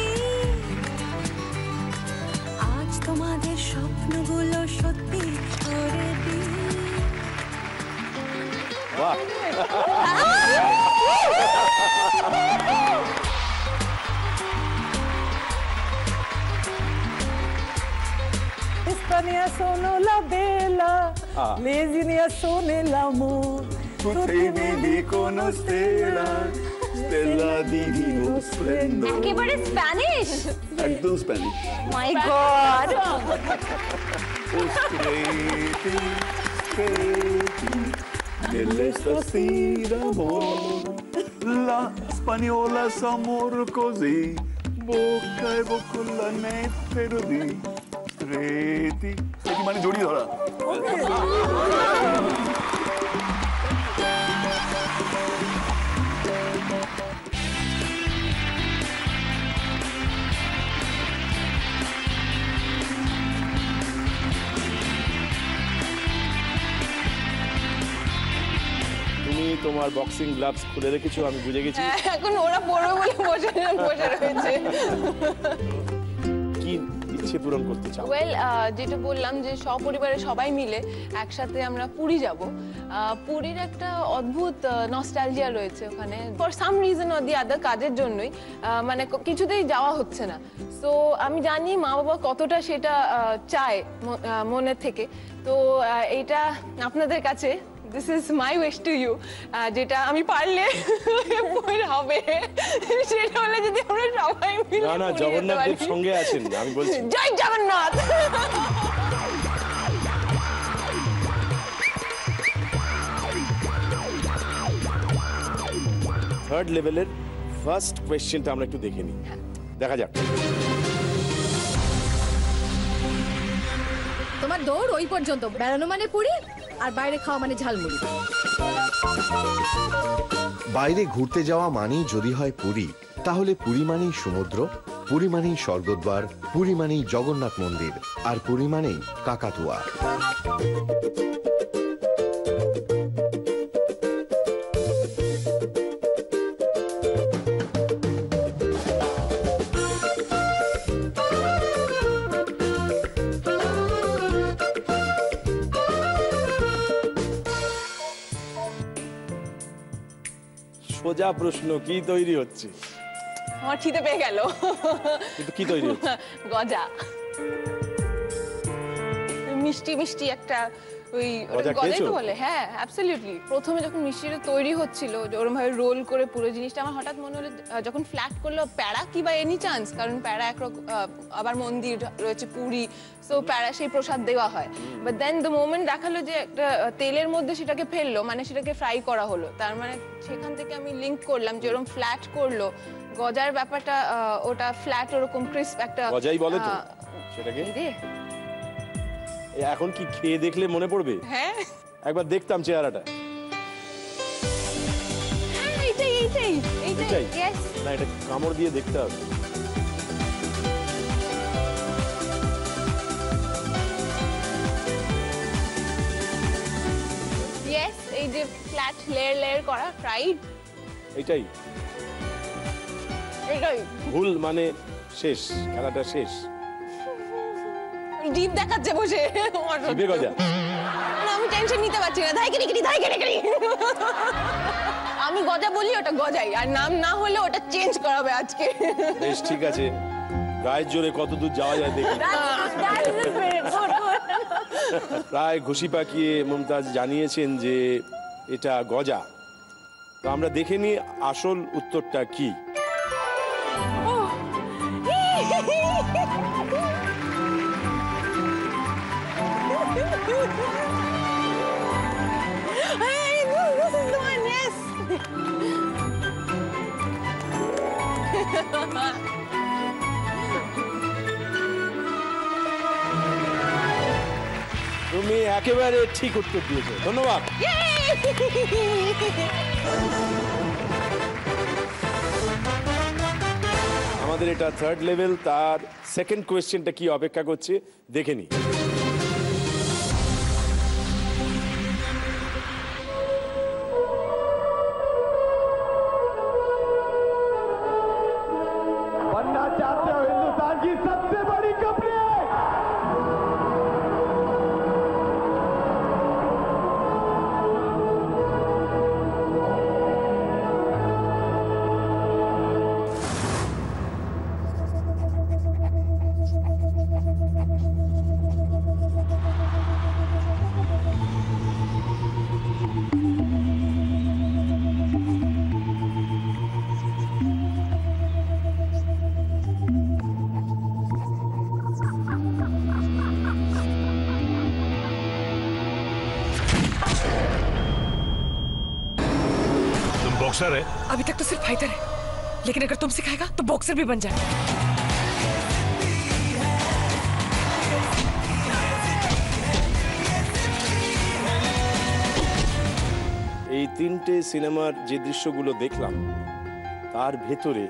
আজ তোমাদের স্বপ্নগুলো সত্যি করে দিই। বাহ, Hispania sono la bella, Lesinia sono l'amor. Tutti mi dicono stella, stella di vivo splendore. একেবারে স্প্যানিশ, একদম স্প্যানিশ। মাই god. O streti, streti, nell'estasi d'amore, la spagnola s'amor così, bocca e boccola ne perdi, streti, streti মানে জড়ি ধরা। তুমি তোমার boxing gloves খুলে রেখেছো, আমি বুঝে গেছি। এখন ওরা পড়বে বলে বসে রয়েছে। কি ইচ্ছে পূরণ করতে চাও? ওয়েল, যেটা বললাম যে সপরিবারে সবাই মিলে একসাথে আমরা পুরী যাব। পুরীর একটা অদ্ভুত নস্টালজিয়া রয়েছে ওখানে, for some reason or the other, কাজের জন্যই মানে কিছুতেই যাওয়া হচ্ছে না। সো আমি জানি মা বাবা কতটা সেটা চায় মনের থেকে। তো এইটা আপনাদের কাছে, this is my wish to you, যেটা আমি পারলে হবে, সেটা হলে যদি আমরা সবাই মিলে না না, জগন্নাথ দেব সঙ্গে আছেন, আমি বলছি। জয় জগন্নাথ। থার্ড লেভেলের ফার্স্ট কোয়েশ্চেনটা আমরা একটু দেখে নিই, দেখা যাক। তো তোমার দৌড় ওই পর্যন্ত, বেড়ানো মানে পুরি আর বাইরে খাওয়া মানে ঝালমুড়ি। বাইরে ঘুরতে যাওয়া মানেই যদি হয় পুরী, তাহলে পুরী মানেই সমুদ্র, পুরী মানেই স্বর্গদ্বার, পুরী মানেই জগন্নাথ মন্দির, আর পুরী মানেই কাকাতুয়া। সোজা প্রশ্ন, কি তৈরি হচ্ছে? আমার খিদে পেয়ে গেল। কিন্তু কি তৈরি হচ্ছে? গজা, মিষ্টি মিষ্টি একটা ওই গজা গজাই খেয়েছো? তো বলে। হ্যাঁ, অ্যাবসলিউটলি। প্রথমে যখন মিষ্টিটা তৈরি হচ্ছিল, ওরকম ভাবে রোল করে পুরো জিনিসটা, আমার হঠাৎ মনে হলো যখন ফ্ল্যাট করলো, প্যাড়া কি বা এনি চান্স, কারণ প্যাড়া একরকম, আবার মন্দির রয়েছে পুরী, সো প্যাড়া সেই প্রসাদ দেওয়া হয়। বাট দেন দ্য মোমেন্ট দেখালো যে একটা তেলের মধ্যে সেটাকে ফেললো, মানে সেটাকে ফ্রাই করা হলো, তার মানে সেখান থেকে আমি লিঙ্ক করলাম যে ওরকম ফ্ল্যাট করলো গজার ব্যাপারটা, ওটা ফ্ল্যাট ওরকম ক্রিস্প একটা গজাই বলে তো সেটাকে। এখন কি খেয়ে দেখলে মনে পড়বে? হ্যাঁ, একবার দেখতাম চেহারাটা। এইটাই। না, এটা কামড় দিয়ে দেখতে হবে। ইয়েস, এই যে ফ্ল্যাট লেয়ার লেয়ার করা ফ্রাইড, এটাই ভুল, মানে শেষ, খেলাটা শেষ। ডিপ দেখাচ্ছে বসে। জিভে গজা। না, আমি টেনশন নিতে পারছি না। ধাই কিরি ধাই কিরি। আমি গজা বলি, ওটা গজাই, আর নাম না হলে ওটা চেঞ্জ করাবে আজকে। বেশ, ঠিক আছে, গায়ের জোরে কত দূর যাওয়া যায় দেখি। প্রায় ঘুষি পাকিয়ে মুমতাজ জানিয়েছেন যে এটা গজা। তো আমরা দেখে নিই আসল উত্তরটা কি। তুমি একেবারে ঠিক উত্তর দিয়েছো, ধন্যবাদ। আমাদের এটা থার্ড লেভেল, তার সেকেন্ড কোয়েশ্চেনটা কি অপেক্ষা করছে দেখে নি। बनना चाहते हो हिंदुस्तान की सबसे बड़ी कंपनी? बॉक्सर है? अभी तक तो सिर्फ फाइटर है, लेकिन अगर तुम सिखाएगा तो बॉक्सर भी बन जाए। এই তিনটে সিনেমার যে দৃশ্যগুলো দেখলাম তার ভেতরে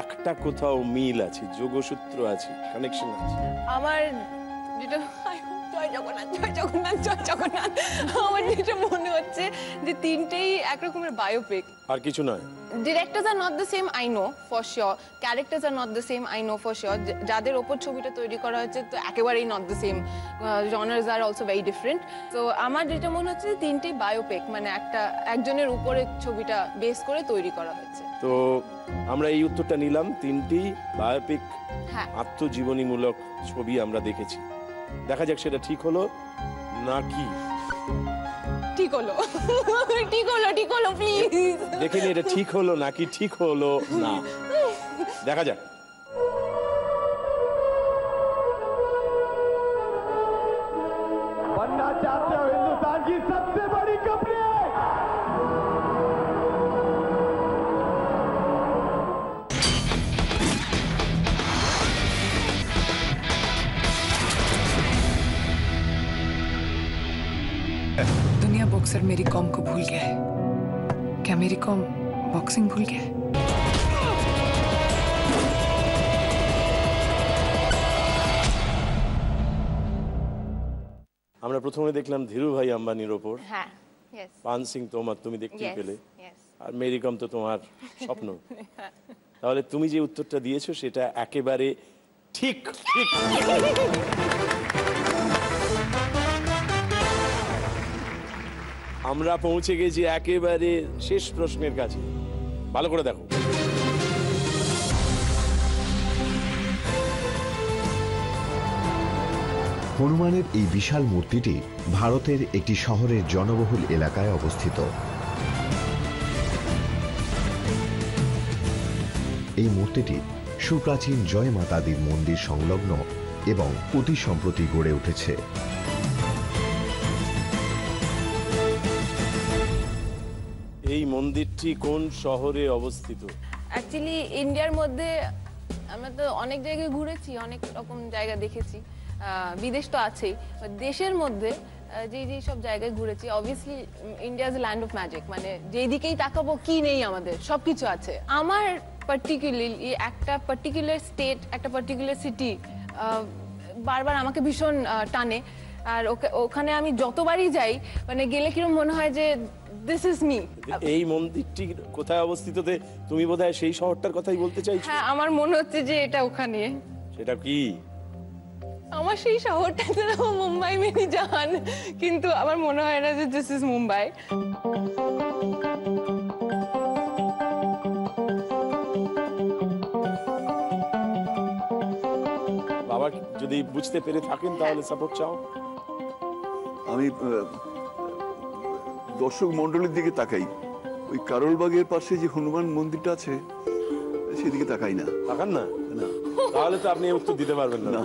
একটা কোথাও মিল আছে, যোগসূত্র আছে, কানেকশন আছে। আমার যেটা, জয় জগন্নাথ, জয় জগন্নাথ, জয় জগন্নাথ, আমার যেটা মনে হচ্ছে যে তিনটেই একরকমের বায়োপিক, আর কিছু নয়। Directors are not the same, I know for sure. Characters are not the same, I know for sure. যাদের ওপর ছবিটা তৈরি করা হয়েছে তো একেবারেই not the same, genres are also very different. তো আমার যেটা মনে হচ্ছে যে তিনটেই বায়োপিক, মানে একজনের উপরে ছবিটা বেস করে তৈরি করা হয়েছে। তো আমরা এই উত্তরটা নিলাম, তিনটি বায়োপিক হ্যাঁ, আত্মজীবনীমূলক ছবি আমরা দেখেছি। দেখা যাক সেটা ঠিক হলো নাকি। ঠিক হলো, ঠিক হলো, ঠিক হলো, প্লিজ দেখে নি এটা ঠিক হলো নাকি ঠিক হলো না, দেখা যাক। बनना चाहते हो हिंदुस्तान की सबसे बड़ी कंपनी? दुनिया बॉक्सर मेरी कॉम को भूल गया है। क्या मेरी कॉम बॉक्सिंग भूल गया है? আমরা প্রথমে দেখলাম ধীরুভাই আম্বানির ওপর, হ্যাঁ, yes, পান সিং তোমার তুমি দেখতেই yes, পেলে, yes. আর মেরি কম তো তোমার স্বপ্ন। তাহলে তুমি যে উত্তরটা দিয়েছো সেটা একেবারে ঠিক ঠিক। আমরা পৌঁছে গেছি একেবারে শেষ প্রশ্নের কাছে, ভালো করে দেখো। হনুমানের এই বিশাল মূর্তিটি ভারতের একটি শহরের জনবহুল এলাকায় অবস্থিত। এই মূর্তিটি সুপ্রাচীন জয় মাতাদির মন্দির সংলগ্ন এবং অতি সম্প্রতি গড়ে উঠেছে। এই মন্দিরটি কোন শহরে অবস্থিত? অ্যাকচুয়ালি ইন্ডিয়ার মধ্যে আমরা তো অনেক জায়গায় ঘুরেছি, অনেক রকম জায়গা দেখেছি, বিদেশ তো আছেই। দেশের মধ্যে যে সব জায়গায় ঘুরেছি, obviously India is land of magic, মানে যেই দিকেই তাকাবো কি নেই আমাদের সবকিছু আছে। আমার পার্টিকুলারলি একটা পার্টিকুলার স্টেট, একটা পার্টিকুলার সিটি বারবার আমাকে ভীষণ টানে, আর ওখানে আমি যতবারই যাই মানে গেলে কিরকম মনে হয় যে দিস ইজ মি। এই মন্দিরটি কোথায় অবস্থিত? তুমি বোধহয় সেই শহরটার কথাই বলতে চাইছো। হ্যাঁ, আমার মনে হচ্ছে যে এটা ওখানে। সেটা কি? আমার সেই শহরটাতে মুম্বাই মেনি জান, কিন্তু আমার মনে হয় না যে দিস ইজ মুম্বাই। বাবা যদি বুঝতে পেরে থাকেন তাহলে সাপোর্ট চাও। আমি দর্শক মন্ডলীর দিকে তাকাই, ওই কারলবাগের পাশে যে হনুমান মন্দিরটা আছে সেদিকে তাকাই না। তাকান না? না, তাহলে তো আপনি উত্তর দিতে পারবেন না।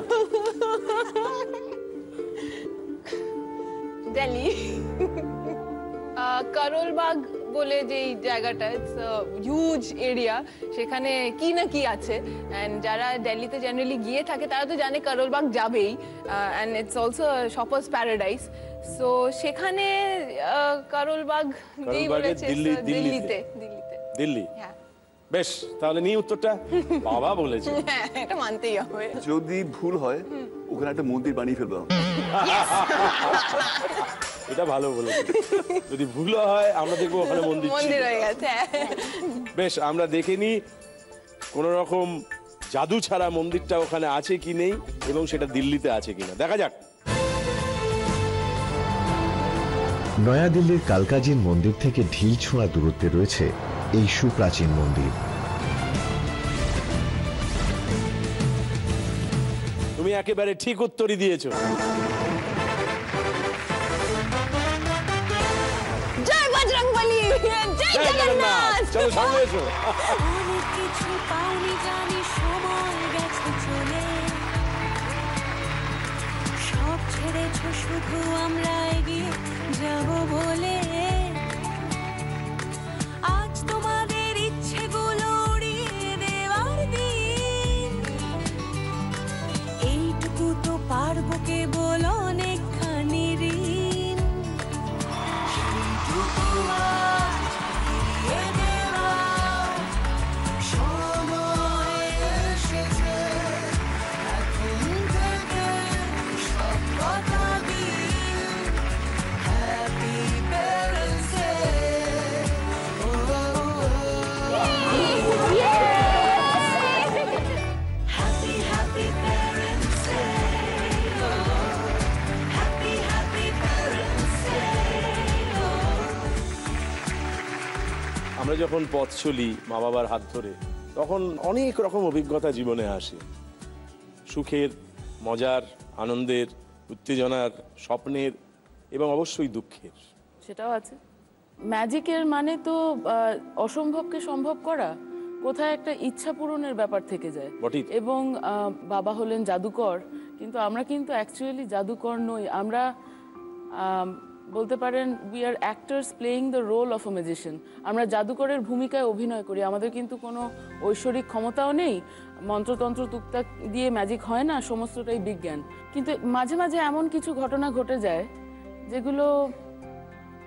দিল্লি কারলবাগ বলে যে জায়গাটা, ইটস হিউজ এরিয়া, সেখানে কি না কি আছে। অ্যান্ড যারা দিল্লিতে জেনারেলি গিয়ে থাকে তারা তো জানে কারলবাগ যাবেই, and it's also shoppers paradise. So সেখানে কারলবাগ যেই বলেছে দিল্লিতে। দিল্লি, বেশ, তাহলে নিয়ে উত্তরটা বাবা বলেছে। হ্যাঁ, এটা মানতেই হবে। যদি ভুল হয় ওখানে একটা মন্দির বানিয়ে ফেলবো। এটা ভালো বলেছে। যদি ভুল হয় আমরা দেখবো ওখানে মন্দির হয়ে গেছে। বেশ, আমরা দেখে নিই কোন রকম জাদু ছাড়া মন্দিরটা ওখানে আছে কি নেই এবং সেটা দিল্লিতে আছে কিনা, দেখা যাক। নয়াদিল্লির কালকাজিন মন্দির থেকে ঢিল ছোঁড়া দূরত্বে রয়েছে এই সুপ্রাচীন মন্দির। তুমি একেবারে ঠিক উত্তরই দিয়েছো। জয় বজরংবলী, জয় জগন্নাথ। চলো সামনে এসো। অনেক কিছু পাইনি জানি, সময় গেছে চলে, সব ছেড়েছো শুধু আমরা এগিয়ে যাব বলে। আজ তোমাদের ইচ্ছেগুলো উড়িয়ে দেওয়ার দিন, এইটুকু তো পারবো কেবল অনেকখানি ঋণ, সেইটুকু আজ ফিরিয়ে দেওয়ার সময় এসেছে। এখন থেকে সব কথা দিন, happy parents day. Happy happy parents day, happy happy parents day. আমরা যখন পথ চলি মা বাবার হাত ধরে, তখন অনেক রকম অভিজ্ঞতা জীবনে আসে, সুখের, মজার, আনন্দের, উত্তেজনার, স্বপ্নের এবং অবশ্যই দুঃখের। সেটাও আছে। ম্যাজিকের মানে তো অসম্ভবকে সম্ভব করা, কোথায় একটা ইচ্ছা পূরণের ব্যাপার থেকে যায়। বটেই। এবং বাবা হলেন জাদুকর, কিন্তু আমরা কিন্তু অ্যাকচুয়ালি জাদুকর নই। আমরা বলতে পারেন we are actors playing the role of a magician. আমরা জাদুকরের ভূমিকায় অভিনয় করি। আমাদের কিন্তু কোনো ঐশ্বরিক ক্ষমতাও নেই, মন্ত্রতন্ত্র তুকতাক দিয়ে ম্যাজিক হয় না, সমস্তটাই বিজ্ঞান। কিন্তু মাঝে মাঝে এমন কিছু ঘটনা ঘটে যায় যেগুলো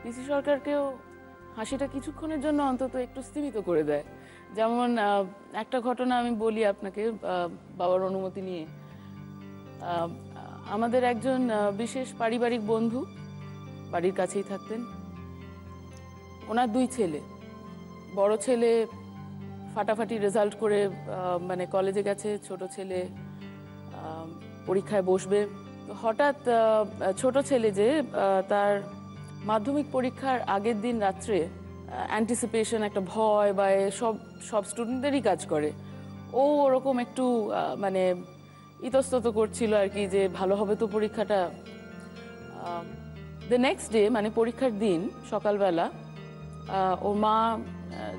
পিসি সরকারকেও হাসিটা কিছুক্ষণের জন্য অন্তত একটু স্থিমিত করে দেয়। যেমন একটা ঘটনা আমি বলি আপনাকে বাবার অনুমতি নিয়ে। আমাদের একজন বিশেষ পারিবারিক বন্ধু বাড়ির কাছেই থাকতেন। ওনার 2 ছেলে, বড় ছেলে ফাটাফাটি রেজাল্ট করে মানে কলেজে গেছে, ছোট ছেলে পরীক্ষায় বসবে। তো হঠাৎ ছোট ছেলে যে তার মাধ্যমিক পরীক্ষার আগের দিন রাত্রে অ্যান্টিসিপেশন, একটা ভয় বা সব স্টুডেন্টদেরই কাজ করে, ও ওরকম একটু মানে ইতস্তত করছিল আর কি, যে ভালো হবে তো পরীক্ষাটা। দ্য নেক্সট ডে মানে পরীক্ষার দিন সকালবেলা ওর মা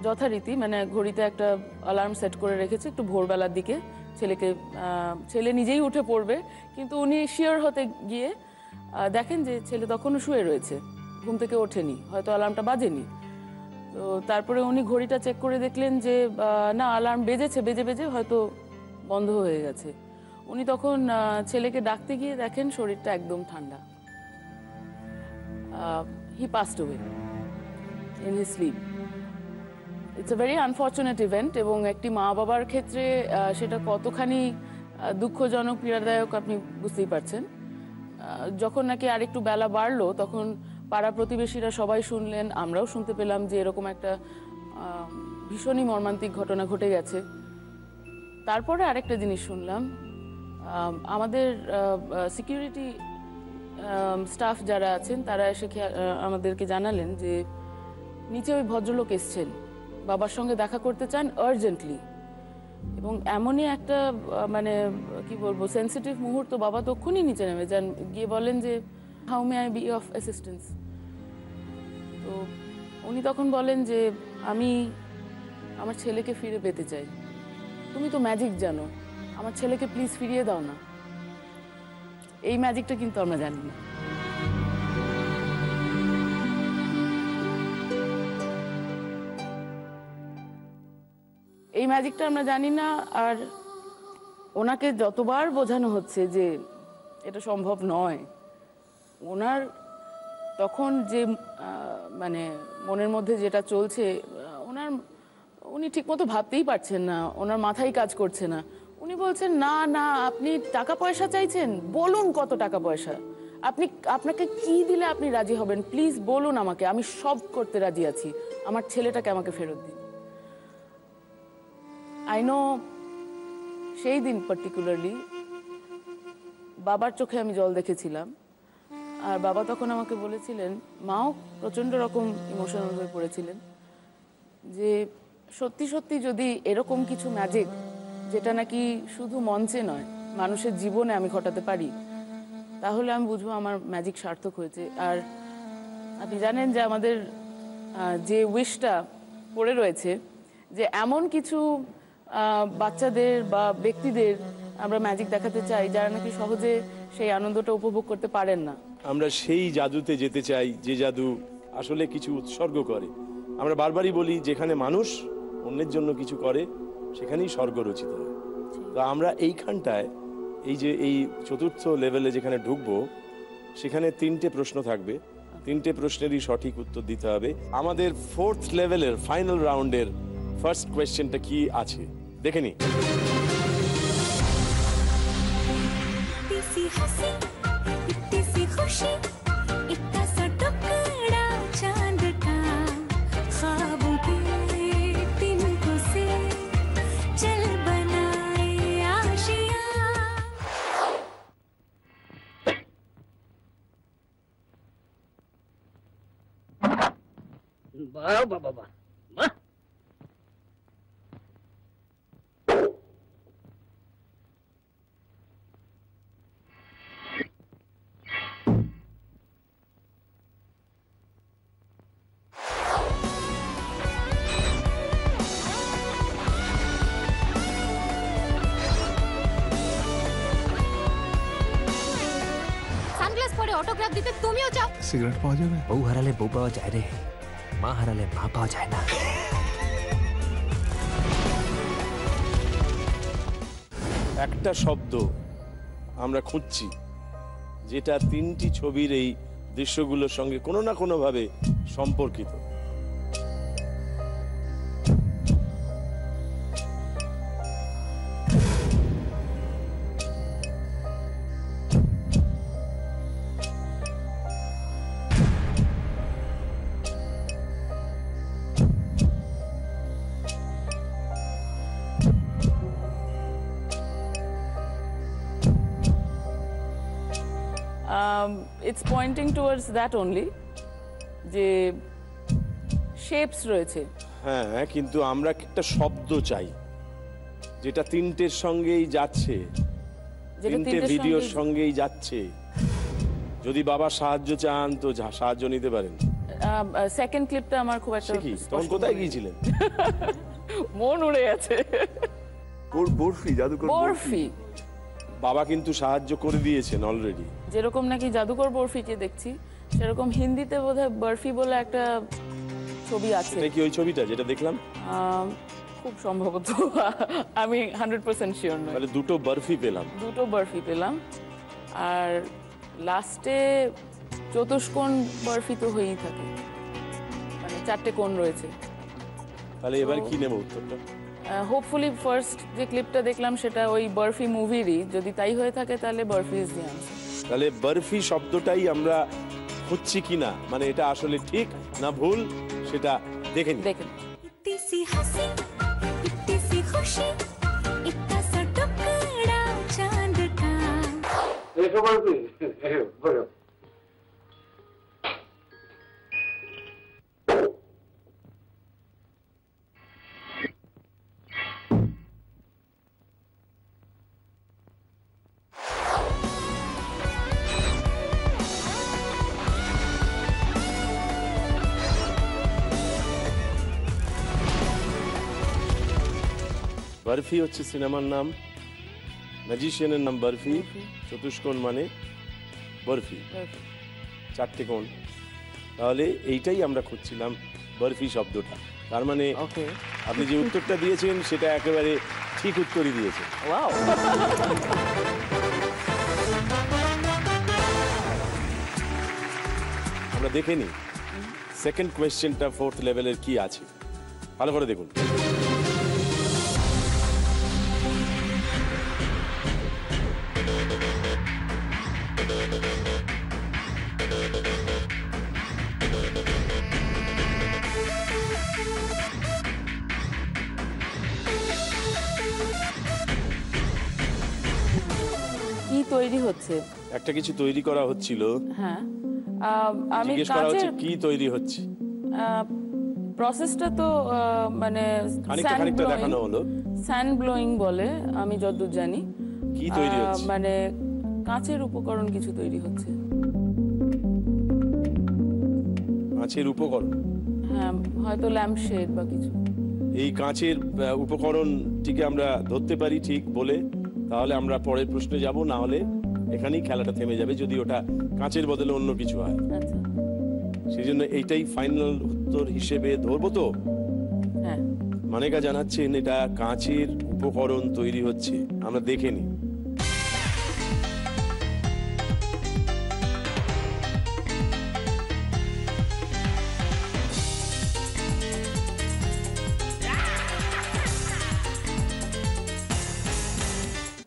যথারীতি মানে ঘড়িতে একটা অ্যালার্ম সেট করে রেখেছে একটু ভোরবেলার দিকে ছেলে নিজেই উঠে পড়বে, কিন্তু উনি শিওর হতে গিয়ে দেখেন যে ছেলে তখনও শুয়ে রয়েছে, ঘুম থেকে ওঠেনি, হয়তো অ্যালার্মটা বাজেনি। তো তারপরে উনি ঘড়িটা চেক করে দেখলেন যে না, অ্যালার্ম বেজেছে, বেজে হয়তো বন্ধ হয়ে গেছে। উনি তখন ছেলেকে ডাকতে গিয়ে দেখেন শরীরটা একদম ঠান্ডা। He passed away in his sleep. It's a very unfortunate event, এবং একটি মা বাবার ক্ষেত্রে সেটা কতখানি দুঃখজনক, পীড়াদায়ক আপনি বুঝতেই পারছেন। যখন নাকি আরেকটু বেলা বাড়লো তখন পাড়া প্রতিবেশীরা সবাই শুনলেন, আমরাও শুনতে পেলাম যে এরকম একটা ভীষণই মর্মান্তিক ঘটনা ঘটে গেছে। তারপরে আরেকটা জিনিস শুনলাম, আমাদের সিকিউরিটি স্টাফ যারা আছেন তারা এসে আমাদেরকে জানালেন যে নিচে ওই ভদ্রলোক এসছেন, বাবার সঙ্গে দেখা করতে চান আর্জেন্টলি। এবং এমনই একটা মানে কি বলবো সেন্সিটিভ মুহূর্ত, বাবা তখনই নিচে নেমে যান, গিয়ে বলেন যে how may I be of assistance. তো উনি তখন বলেন যে আমি আমার ছেলেকে ফিরে পেতে চাই, তুমি তো ম্যাজিক জানো, আমার ছেলেকে প্লিজ ফিরিয়ে দাও না। এই ম্যাজিকটা কিন্তু আমরা জানি না। এই ম্যাজিকটা আমরা জানি না। আর ওনাকে যতবার বোঝানো হচ্ছে যে এটা সম্ভব নয়, ওনার তখন যে মানে মনের মধ্যে যেটা চলছে, উনি ঠিকমতো ভাবতেই পারছেন না, ওনার মাথায় কাজ করছে না। উনি বলছেন না না, আপনি টাকা পয়সা চাইছেন, বলুন কত টাকা পয়সা, আপনাকে কি দিলে আপনি রাজি হবেন, প্লিজ বলুন আমাকে, আমি সব করতে রাজি আছি, আমার ছেলেটাকে আমাকে ফেরত দিন। আই নো সেই দিন পার্টিকুলারলি বাবার চোখে আমি জল দেখেছিলাম। আর বাবা তখন আমাকে বলেছিলেন, মাও প্রচণ্ড রকম ইমোশনাল হয়ে পড়েছিলেন, যে সত্যি সত্যি যদি এরকম কিছু ম্যাজিক, যেটা নাকি শুধু মঞ্চে নয় মানুষের জীবনে আমি ঘটাতে পারি, তাহলে আমি বুঝবো আমার ম্যাজিক সার্থক হয়েছে। আর আপনি জানেন যে আমাদের যে উইশটা পড়ে রয়েছে, যে এমন কিছু বাচ্চাদের বা ব্যক্তিদের আমরা ম্যাজিক দেখাতে চাই যারা নাকি সহজে সেই আনন্দটা উপভোগ করতে পারেন না। আমরা সেই জাদুতে যেতে চাই যে জাদু আসলে কিছু উৎসর্গ করে। আমরা বারবারই বলি, যেখানে মানুষ অন্যের জন্য কিছু করে সেখানেই স্বর্গ রচিত হয়। তো আমরা এইখানটায় এই চতুর্থ লেভেলে যেখানে ঢুকবো, সেখানে 3টে প্রশ্ন থাকবে, 3টে প্রশ্নেরই সঠিক উত্তর দিতে হবে। আমাদের 4th লেভেলের ফাইনাল রাউন্ডের ফার্স্ট কোয়েশ্চেনটা কি আছে দেখে নি। বাবা সানগ্লাস পরে অটোগ্রাফ দিতে তুমিও চাও? সিগারেট পাওয়া যাবে? বউ হারালে বউ পাওয়া যায় রে, মা হারালে মা পাওয়া যায় না। একটা শব্দ আমরা খুঁজছি, যেটা 3টি ছবির এই দৃশ্যগুলোর সঙ্গে কোনো না কোনোভাবে সম্পর্কিত। It's pointing towards that only, যে শেপস রয়েছে। হ্যাঁ, কিন্তু আমরা একটা শব্দ চাই যেটা তিনটের সঙ্গেই যাচ্ছে, তিনটে ভিডিওর সঙ্গেই যাচ্ছে। যদি বাবা সাহায্য চান তো সাহায্য নিতে পারেন। সেকেন্ড ক্লিপটা আমার খুব একটা তখন কোথায় গিয়েছিলেন? মন উড়ে গেছে। বরফি, জাদুকর বরফি। বাবা কিন্তু সাহায্য করে দিয়েছেন অলরেডি। যেরকম নাকি জাদুকর বরফিকে দেখছি, সেরকম হিন্দিতে বোধহয় বরফি বলে একটা ছবি আছে। এটা কি ওই ছবিটা যেটা দেখলাম? খুব সম্ভবত, আমি 100% শিওর নই। তাহলে দুটো বরফি পেলাম। দুটো বরফি পেলাম, আর লাস্টে চতুষ্কোণ বরফি তো হয়েই থাকে, মানে 4টে কোণ রয়েছে। তাহলে এবার কি নেব উত্তরটা? হোপফুলি ফার্স্ট যে ক্লিপটা দেখলাম সেটা ওই বরফি মুভিরই, যদি তাই হয়ে থাকে তাহলে বরফি ইজ দি আনসার। তাহলে বরফি শব্দটাই আমরা হচ্ছি কিনা, মানে এটা আসলে ঠিক না ভুল সেটা দেখে নিই। দেখেন। इतनी सी हंसी, इतनी सी खुशी, इतना सा टुकड़ा चांद का। देखो बरफी, बोलो। বরফি হচ্ছে সিনেমার নাম, ম্যাজিশিয়ানের নাম বরফি, চতুষ্কোণ মানে বরফি, 4টে কোণ। তাহলে এইটাই আমরা খুঁজছিলাম, বরফি শব্দটা। তার মানে আপনি যে উত্তরটা দিয়েছেন সেটা একেবারে ঠিক উত্তরই দিয়েছেন। আমরা দেখে নিই সেকেন্ড কোয়েশ্চেনটা 4th লেভেলের কি আছে, ভালো করে দেখুন। কি তৈরি হচ্ছে? একটা কিছু তৈরি করা হচ্ছিল। হ্যাঁ, আমি জিজ্ঞেস করা হচ্ছে কি তৈরি হচ্ছে। প্রসেসটা তো মানে খানিকটা দেখানো হলো। স্যান্ড ব্লোয়িং বলে, আমি যতদূর জানি। কি তৈরি হচ্ছে? মানে কাঁচের উপকরণ কিছু তৈরি হচ্ছে। কাঁচের উপকরণ? হ্যাঁ, হয়তো ল্যাম্প শেড বা কিছু। এই কাঁচের উপকরণটিকে আমরা ধরতে পারি ঠিক বলে, তাহলে আমরা পরের প্রশ্নে যাব, না হলে এখানেই খেলাটা থেমে যাবে যদি ওটা কাঁচের বদলে অন্য কিছু হয়। আচ্ছা, সেই জন্য এইটাই ফাইনাল উত্তর হিসেবে ধরবো তো? হ্যাঁ। মানেকা জানাচ্ছেন এটা কাঁচের উপকরণ তৈরি হচ্ছে, আমরা দেখে নিই।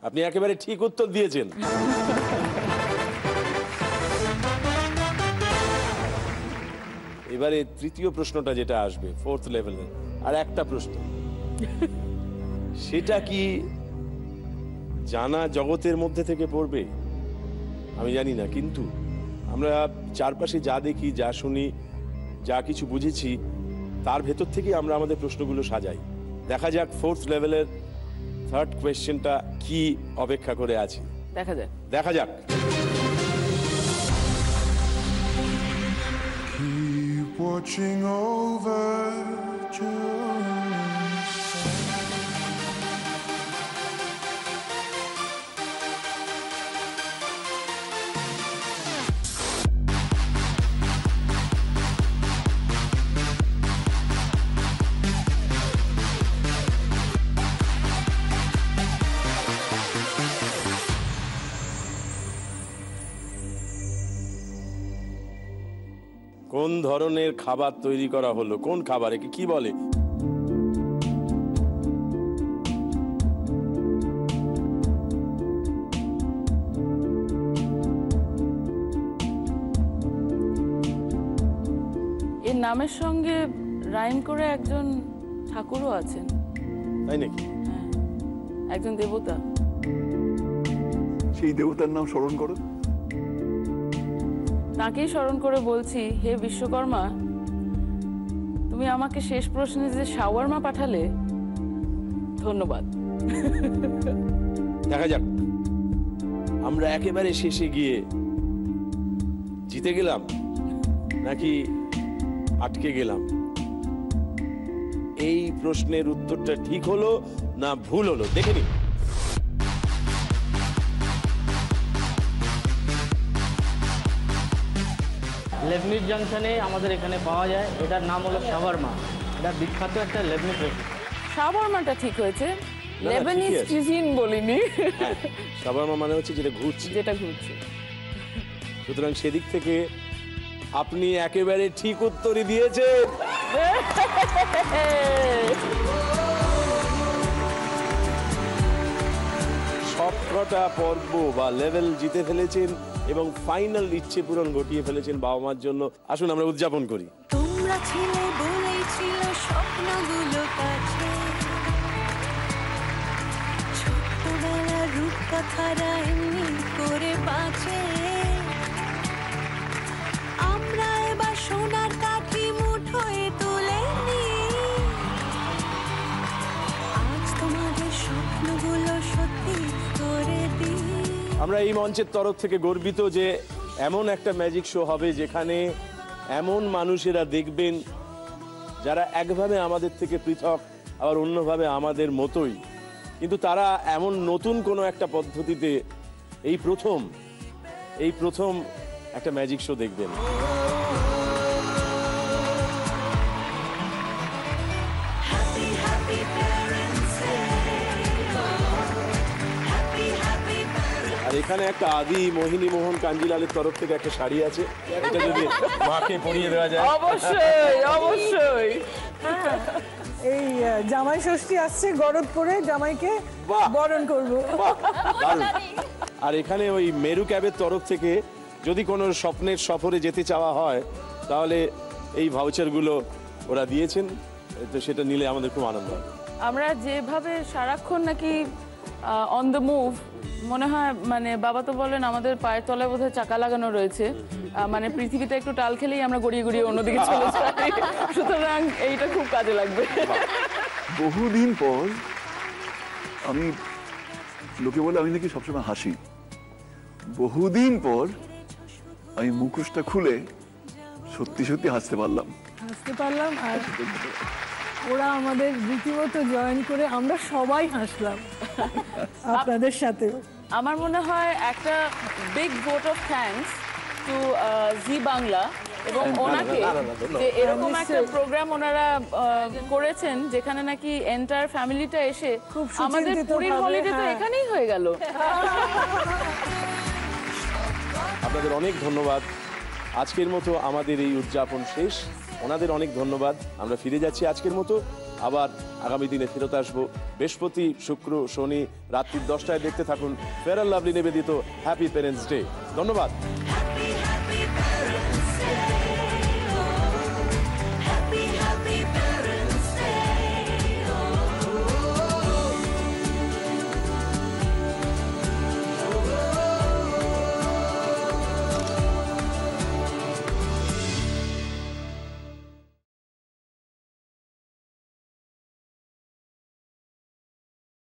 আপনি একেবারে ঠিক উত্তর দিয়েছেন। এবারে তৃতীয় প্রশ্নটা যেটা আসবে 4th লেভেলের, আর একটা প্রশ্ন, সেটা কি জানা জগতের মধ্যে থেকে পড়বে আমি জানি না, কিন্তু আমরা চারপাশে যা দেখি, যা শুনি, যা কিছু বুঝেছি, তার ভেতর থেকে আমরা আমাদের প্রশ্নগুলো সাজাই। দেখা যাক 4th লেভেলের 3rd কোয়েশ্চেনটা কি অপেক্ষা করে আছে। দেখা যাক। Keep watching over কোন ধরনের খাবার তৈরি করা হলো, কোন খাবার, একে কি বলে? এর নামের সঙ্গে রাইম করে একজন ঠাকুরও আছেন। তাই নাকি? হ্যাঁ, একজন দেবতা। সেই দেবতার নাম স্মরণ করো। তাকেই স্মরণ করে বলছি, হে বিশ্বকর্মা, তুমি আমাকে শেষ প্রশ্নে যে শাওয়ারমা পাঠালে, ধন্যবাদ। দেখা যাক আমরা একেবারে শেষে গিয়ে জিতে গেলাম নাকি আটকে গেলাম। এই প্রশ্নের উত্তরটা ঠিক হলো না ভুল হলো দেখে নিন। লেবনিজ জাংশনে আমাদের এখানে পাওয়া যায়, এটার নাম হলো শাওয়ারমা। এটা বিখ্যাত একটা লেবনিজ রেসিপি। শাওয়ারমাটা ঠিক হয়েছে, না, লেবানিজ ঠিকই আছে। কুজিন বলিনি। শাওয়ারমা মানে হচ্ছে যেটা ঘুরছে, যেটা ঘুরছে। সুতরাং সেদিক থেকে আপনি একেবারে ঠিক উত্তরই দিয়েছেন। সবকটা পর্ব বা লেভেল জিতে ফেলেছেন এবং ফাইনাল ইচ্ছে পূরণ ঘটিয়ে ফেলেছেন বাবা মার জন্য। আসুন আমরা উদযাপন করি। তোমরা ছিলে বলেই ছিল স্বপ্নগুলো কাছে, ছোট্টবেলার রূপকথারা এমনি করে বাঁচে। আমরা এবার সোনার কাঠি মুঠোয় তুলে নিই, আজ তোমাদের স্বপ্নগুলো সত্যি করে দিই। আমরা এই মঞ্চের তরফ থেকে গর্বিত যে এমন একটা ম্যাজিক শো হবে যেখানে এমন মানুষেরা দেখবেন যারা একভাবে আমাদের থেকে পৃথক, আবার অন্যভাবে আমাদের মতোই, কিন্তু তারা এমন নতুন কোনো একটা পদ্ধতিতে এই প্রথম একটা ম্যাজিক শো দেখবেন। আর এখানে একটা আদি মোহিনী মোহন কাঞ্জিলালের তরফ থেকে একটা শাড়ি আছে, এটা যদি মাকে পরিয়ে দেওয়া যায়। অবশ্যই অবশ্যই। এই জামাই ষষ্ঠী আসছে, গরদ করে জামাইকে বরণ করবো। দারুণ। আর এখানে ওই মেরু ক্যাবের তরফ থেকে যদি কোনো স্বপ্নের সফরে যেতে চাওয়া হয় তাহলে এই ভাউচারগুলো ওরা দিয়েছেন, তো সেটা নিলে আমাদের খুব আনন্দ হয়। আমরা যেভাবে সারাক্ষণ নাকি অন দ্য মুভ, মনে হয় মানে বাবা তো বলেন আমাদের পায়ের তলায় বোধহয় চাকা লাগানো রয়েছে, মানে পৃথিবীতে একটু টাল খেলেই আমরা গড়িয়ে গড়িয়ে অন্যদিকে চলে যাই। সুতরাং এইটা খুব কাজে লাগবে। বহুদিন পর আমি, লোকে বলে আমি নাকি সবসময় হাসি, বহুদিন পর আমি মুখোশটা খুলে সত্যি সত্যি হাসতে পারলাম। আর ওরা আমাদের রীতিমতো জয়েন করে আমরা সবাই হাসলাম আপনাদের সাথে। আমার মনে হয় একটা big vote of thanks to Zee Bangla এবং ওনাকে যে এরকম একটা প্রোগ্রাম ওনারা করেছেন যেখানে নাকি এন্টার ফ্যামিলিটা এসে আমাদের পুরীর হলিডে তো এখানেই হয়ে গেল। আপনাদের অনেক ধন্যবাদ। আজকের মতো আমাদের এই উদযাপন শেষ, ওনাদের অনেক ধন্যবাদ। আমরা ফিরে যাচ্ছি আজকের মতো, আবার আগামী দিনে ফেরত আসবো বৃহস্পতি, শুক্র, শনি রাত্রি 10টায়। দেখতে থাকুন ফেয়ার অ্যান্ড লাভলি নিবেদিত হ্যাপি প্যারেন্টস ডে। ধন্যবাদ।